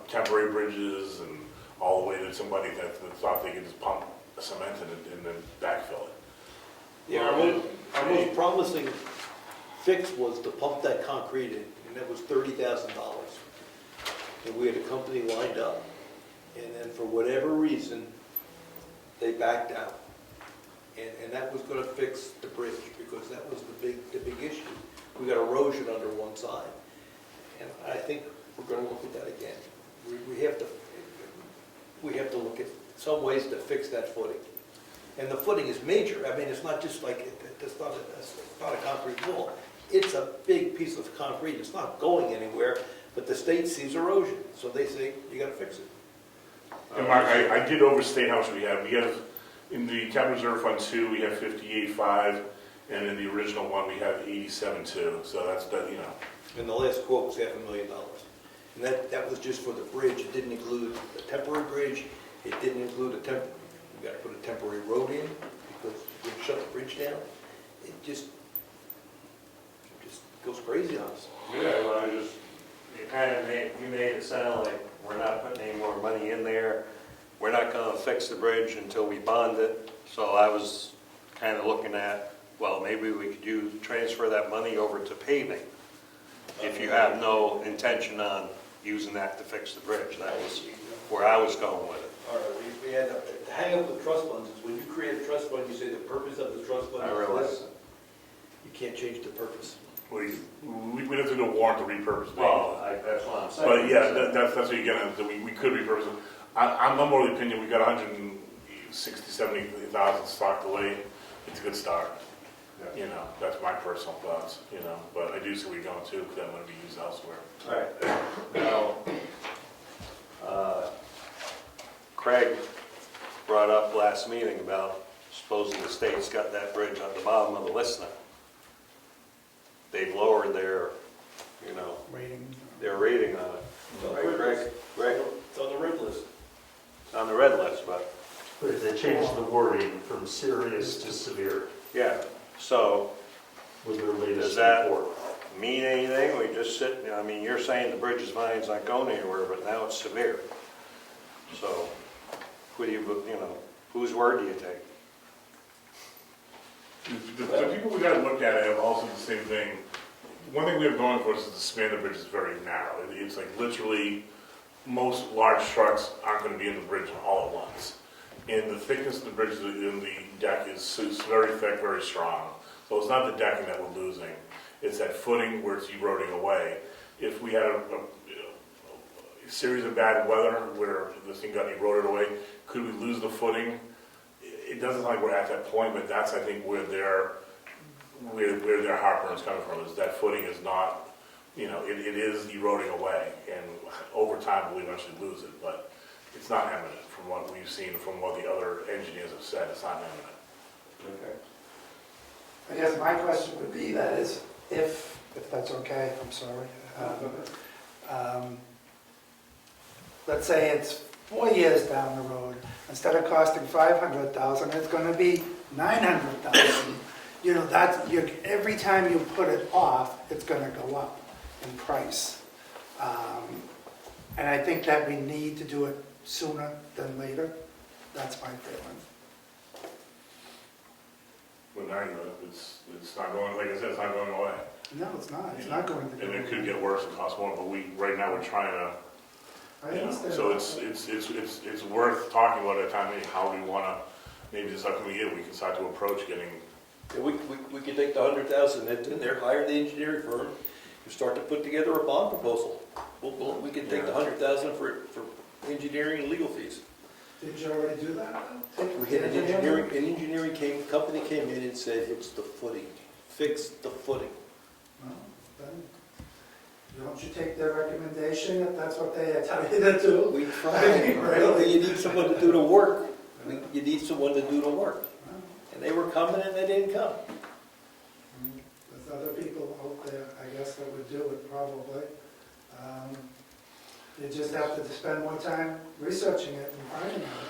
temporary bridges and all the way to somebody that thought they could just pump cement in it and then backfill it. Yeah, our most promising fix was to pump that concrete in, and that was $30,000. And we had a company lined up, and then for whatever reason, they backed out. And that was gonna fix the bridge, because that was the big issue. We got erosion under one side. And I think we're gonna look at that again. We have to look at some ways to fix that footing. And the footing is major. I mean, it's not just like, it's not a concrete wall. It's a big piece of concrete. It's not going anywhere, but the state sees erosion. So they say, you gotta fix it. And Mark, I did overstate how much we have. We have, in the Capital Reserve Fund 2, we have 58.5, and in the original one, we have 87.2. So that's, And the last quote was $500,000. And that was just for the bridge. It didn't include a temporary bridge. It didn't include we gotta put a temporary road in, because we shut the bridge down. It just goes crazy on us. Yeah, well, you made it sound like we're not putting any more money in there. We're not gonna fix the bridge until we bond it. So I was kind of looking at, well, maybe we could transfer that money over to paving, if you have no intention on using that to fix the bridge. That was where I was going with it. All right, we had to hang up with trust funds. Is when you create a trust fund, you say the purpose of the trust fund I is realize. this. You can't change the purpose. we'd have to do a warrant to repurpose it. Well, that's what I'm saying. But yeah, that's what you're getting, we could repurpose it. I'm more of the opinion, we got 160, 70,000 stocked away. It's a good start. That's my personal thoughts, but I do see where you're going too, because that might be used elsewhere. All right. Now, Craig brought up last meeting about supposing the state's got that bridge on the bottom of the list now. They've lowered their, their rating on it. Right, Greg? It's on the red list. It's on the red list, but, But they changed the wording from serious to severe yeah, so with their does latest that report. mean anything? We just sit, you're saying the bridge is fine, it's not going anywhere, but now it's severe. So, whose word do you take? The people we gotta look at have also the same thing. One thing we have going for us is the span of the bridge is very narrow. It's like literally, most large trucks aren't gonna be in the bridge all at once. And the thickness of the bridge in the deck is very thick, very strong. So it's not the decking that we're losing, it's that footing where it's eroding away. If we had a series of bad weather where this thing got eroded away, could we lose the footing? It doesn't sound like we're at that point, but that's, I think, where their heartburn is coming from, is that footing is not, it is eroding away, and over time we'll eventually lose it, but it's not imminent from what we've seen, from what the other engineers have said, it's not imminent. Okay. I guess my question would be that is, if that's okay, I'm sorry. Let's say it's 4 years down the road, instead of costing $500,000, it's going to be $900,000. Every time you put it off, it's going to go up in price. And I think that we need to do it sooner than later. That's my feeling. Well, now, it's not going, like I said, it's not going away. No, it's not. It's not going to go And it could away. get worse and cost more, but right now we're trying to, I understand. so it's worth talking about at a time, how we want to, maybe this upcoming year, we can start to approach getting. Yeah, we could take the $100,000 that's in there, hire the engineering firm, and start to put together a bond proposal. We could take the $100,000 for engineering and legal fees. Did you already do that? We had an engineering company came in and said, it's the footing, fix the footing. Well, then, don't you take their recommendation if that's what they tell you to do? We tried, Really? you need someone to do the work. You need someone to do the work. And they were coming and they didn't come. There's other people out there, I guess, that would do it probably. You just have to spend more time researching it and finding out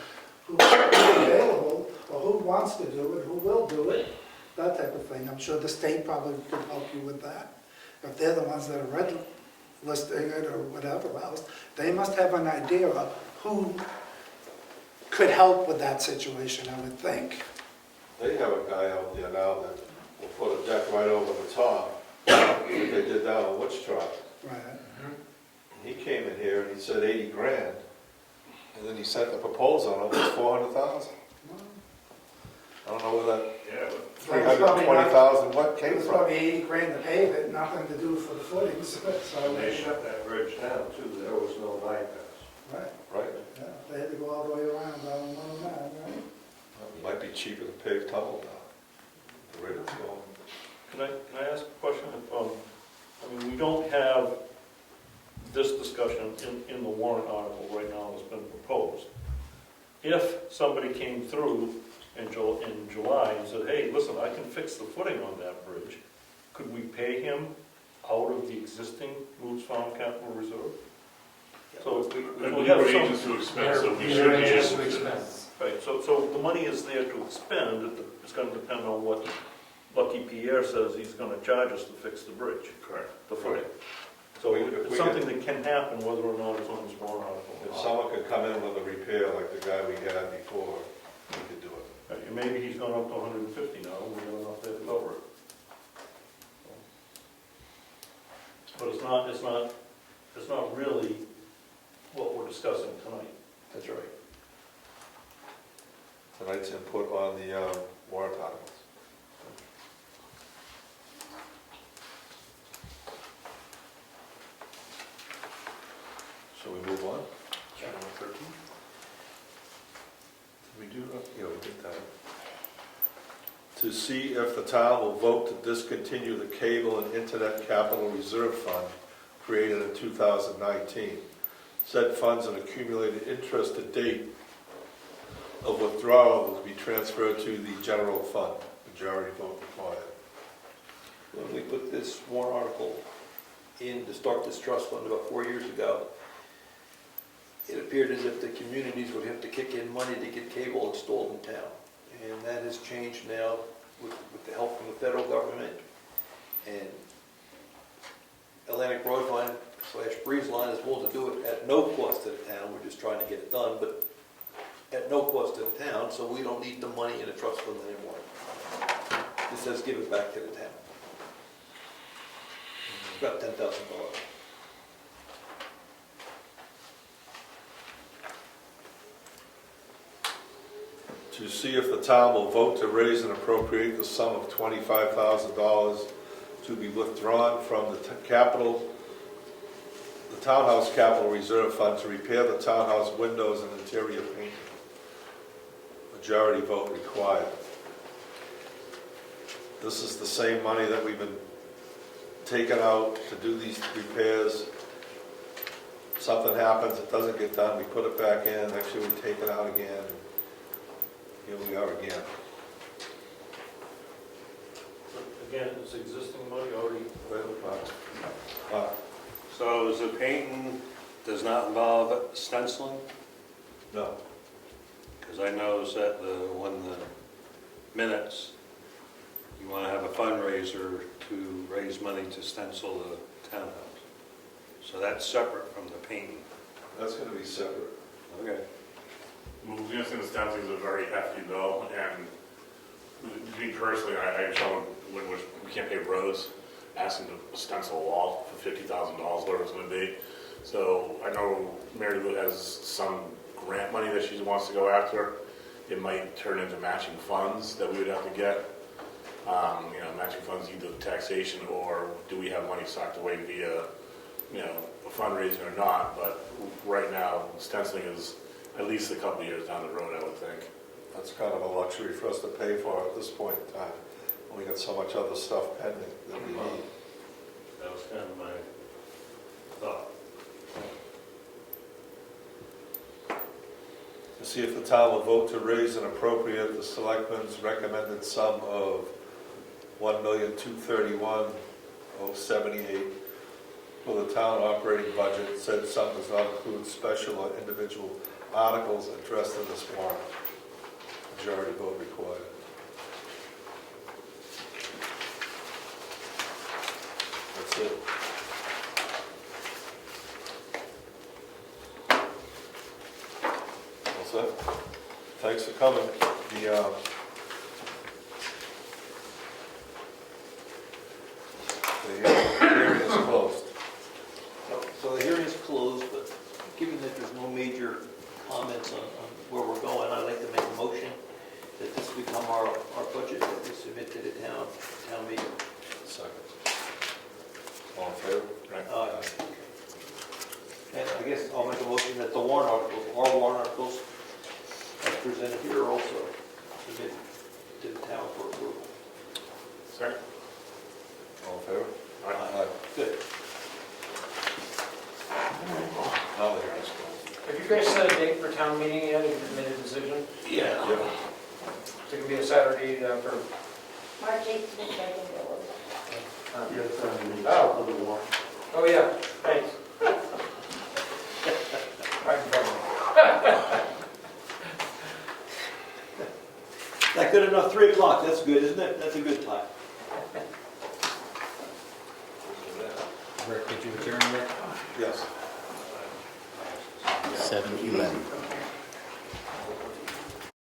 who's available, or who wants to do it, who will do it, that type of thing. I'm sure the state probably could help you with that. If they're the ones that are red listing it or whatever else, they must have an idea of who could help with that situation, I would think. They have a guy out there now that will put a deck right over the top, like they did down on Witch Trot. Right. He came in here and he said 80 grand, and then he sent the proposal on it was 400,000. I don't know where that Yeah, but 320,000 what came It was from. probably 80 grand to pave it, nothing to do for the footings, so. they shut that bridge down too, there was no bypass. Right, Right. yeah, they had to go all the way around down 109, right? It might be cheaper to pave tunnel now, the rate it's going. Can I ask a question? I mean, we don't have this discussion in the warrant article right now that's been proposed. If somebody came through in July and said, hey, listen, I can fix the footing on that bridge, could we pay him out of the existing Moods Farm capital reserve? So I we believe have we're some, agents to expense, so we These should are be agents able to to. expense. right, so the money is there to expend, it's gonna depend on what Lucky Pierre says he's gonna charge us to fix the bridge, Correct. the footing. So it's something that can happen whether or not it's on this warrant If article. someone could come in with a repair like the guy we had before, he could do it. Right, and maybe he's gone up to 150 now, and we got enough there to cover it. But it's not really what we're discussing tonight. That's right. Tonight's input on the warrant articles. Shall we move on? Number 13? Did we do, yeah, we did that. To see if the town will vote to discontinue the cable and internet capital reserve fund created in 2019. Said funds and accumulated interest to date of withdrawal will be transferred to the general fund. Majority vote required. When we put this warrant article in to start this trust fund about 4 years ago, it appeared as if the communities would have to kick in money to get cable installed in town. And that has changed now with the help from the federal government. And Atlantic Roadline / Breeze Line is willing to do it at no cost to the town. We're just trying to get it done, but at no cost to the town, so we don't need the money in a trust fund anymore. This says give it back to the town. It's about $10,000. To see if the town will vote to raise and appropriate the sum of $25,000 to be withdrawn from the Townhouse Capital Reserve Fund to repair the townhouse windows and interior painting. Majority vote required. This is the same money that we've been taking out to do these repairs. Something happens, it doesn't get done, we put it back in, actually we take it out again. Here we are again. Again, it's existing money already. So is the painting, does not involve stenciling? No. Because I noticed that when the minutes, you want to have a fundraiser to raise money to stencil the townhouse. So that's separate from the painting. That's going to be separate. Okay. Well, we understand the stencils is a very hefty bill, and me personally, I show when we can't pay roads, asking to stencil a wall for $50,000, whatever it's going to be. So I know Mary Lou has some grant money that she wants to go after. It might turn into matching funds that we would have to get. Matching funds either taxation or do we have money socked away via, a fundraising or not. But right now, stenciling is at least a couple of years down the road, I would think. That's kind of a luxury for us to pay for at this point in time. We got so much other stuff pending that we need. That was kind of my thought. To see if the town will vote to raise and appropriate the selectmen's recommended sum of $1,231,078 for the town operating budget. Said sum does not include special or individual articles addressed in this warrant. Majority vote required. That's it. All set? Thanks for coming. The hearing is closed. So the hearing is closed, but given that there's no major comments on where we're going, I'd like to make a motion that this become our budget that we submit to the town meeting. Second. All in favor? And I guess I'll make a motion that the warrant articles, our warrant articles, as presented here also, submit to the town for approval. Second. All in favor? Aye. Good. Now the hearing is closed. Have you guys set a date for town meeting yet? Have you made a decision? Yeah. Is it gonna be a Saturday for? March 18th, I think it was. Oh. Oh, yeah, thanks. Right in front of That good enough? 3 o'clock, that's good, isn't it? That's a good time.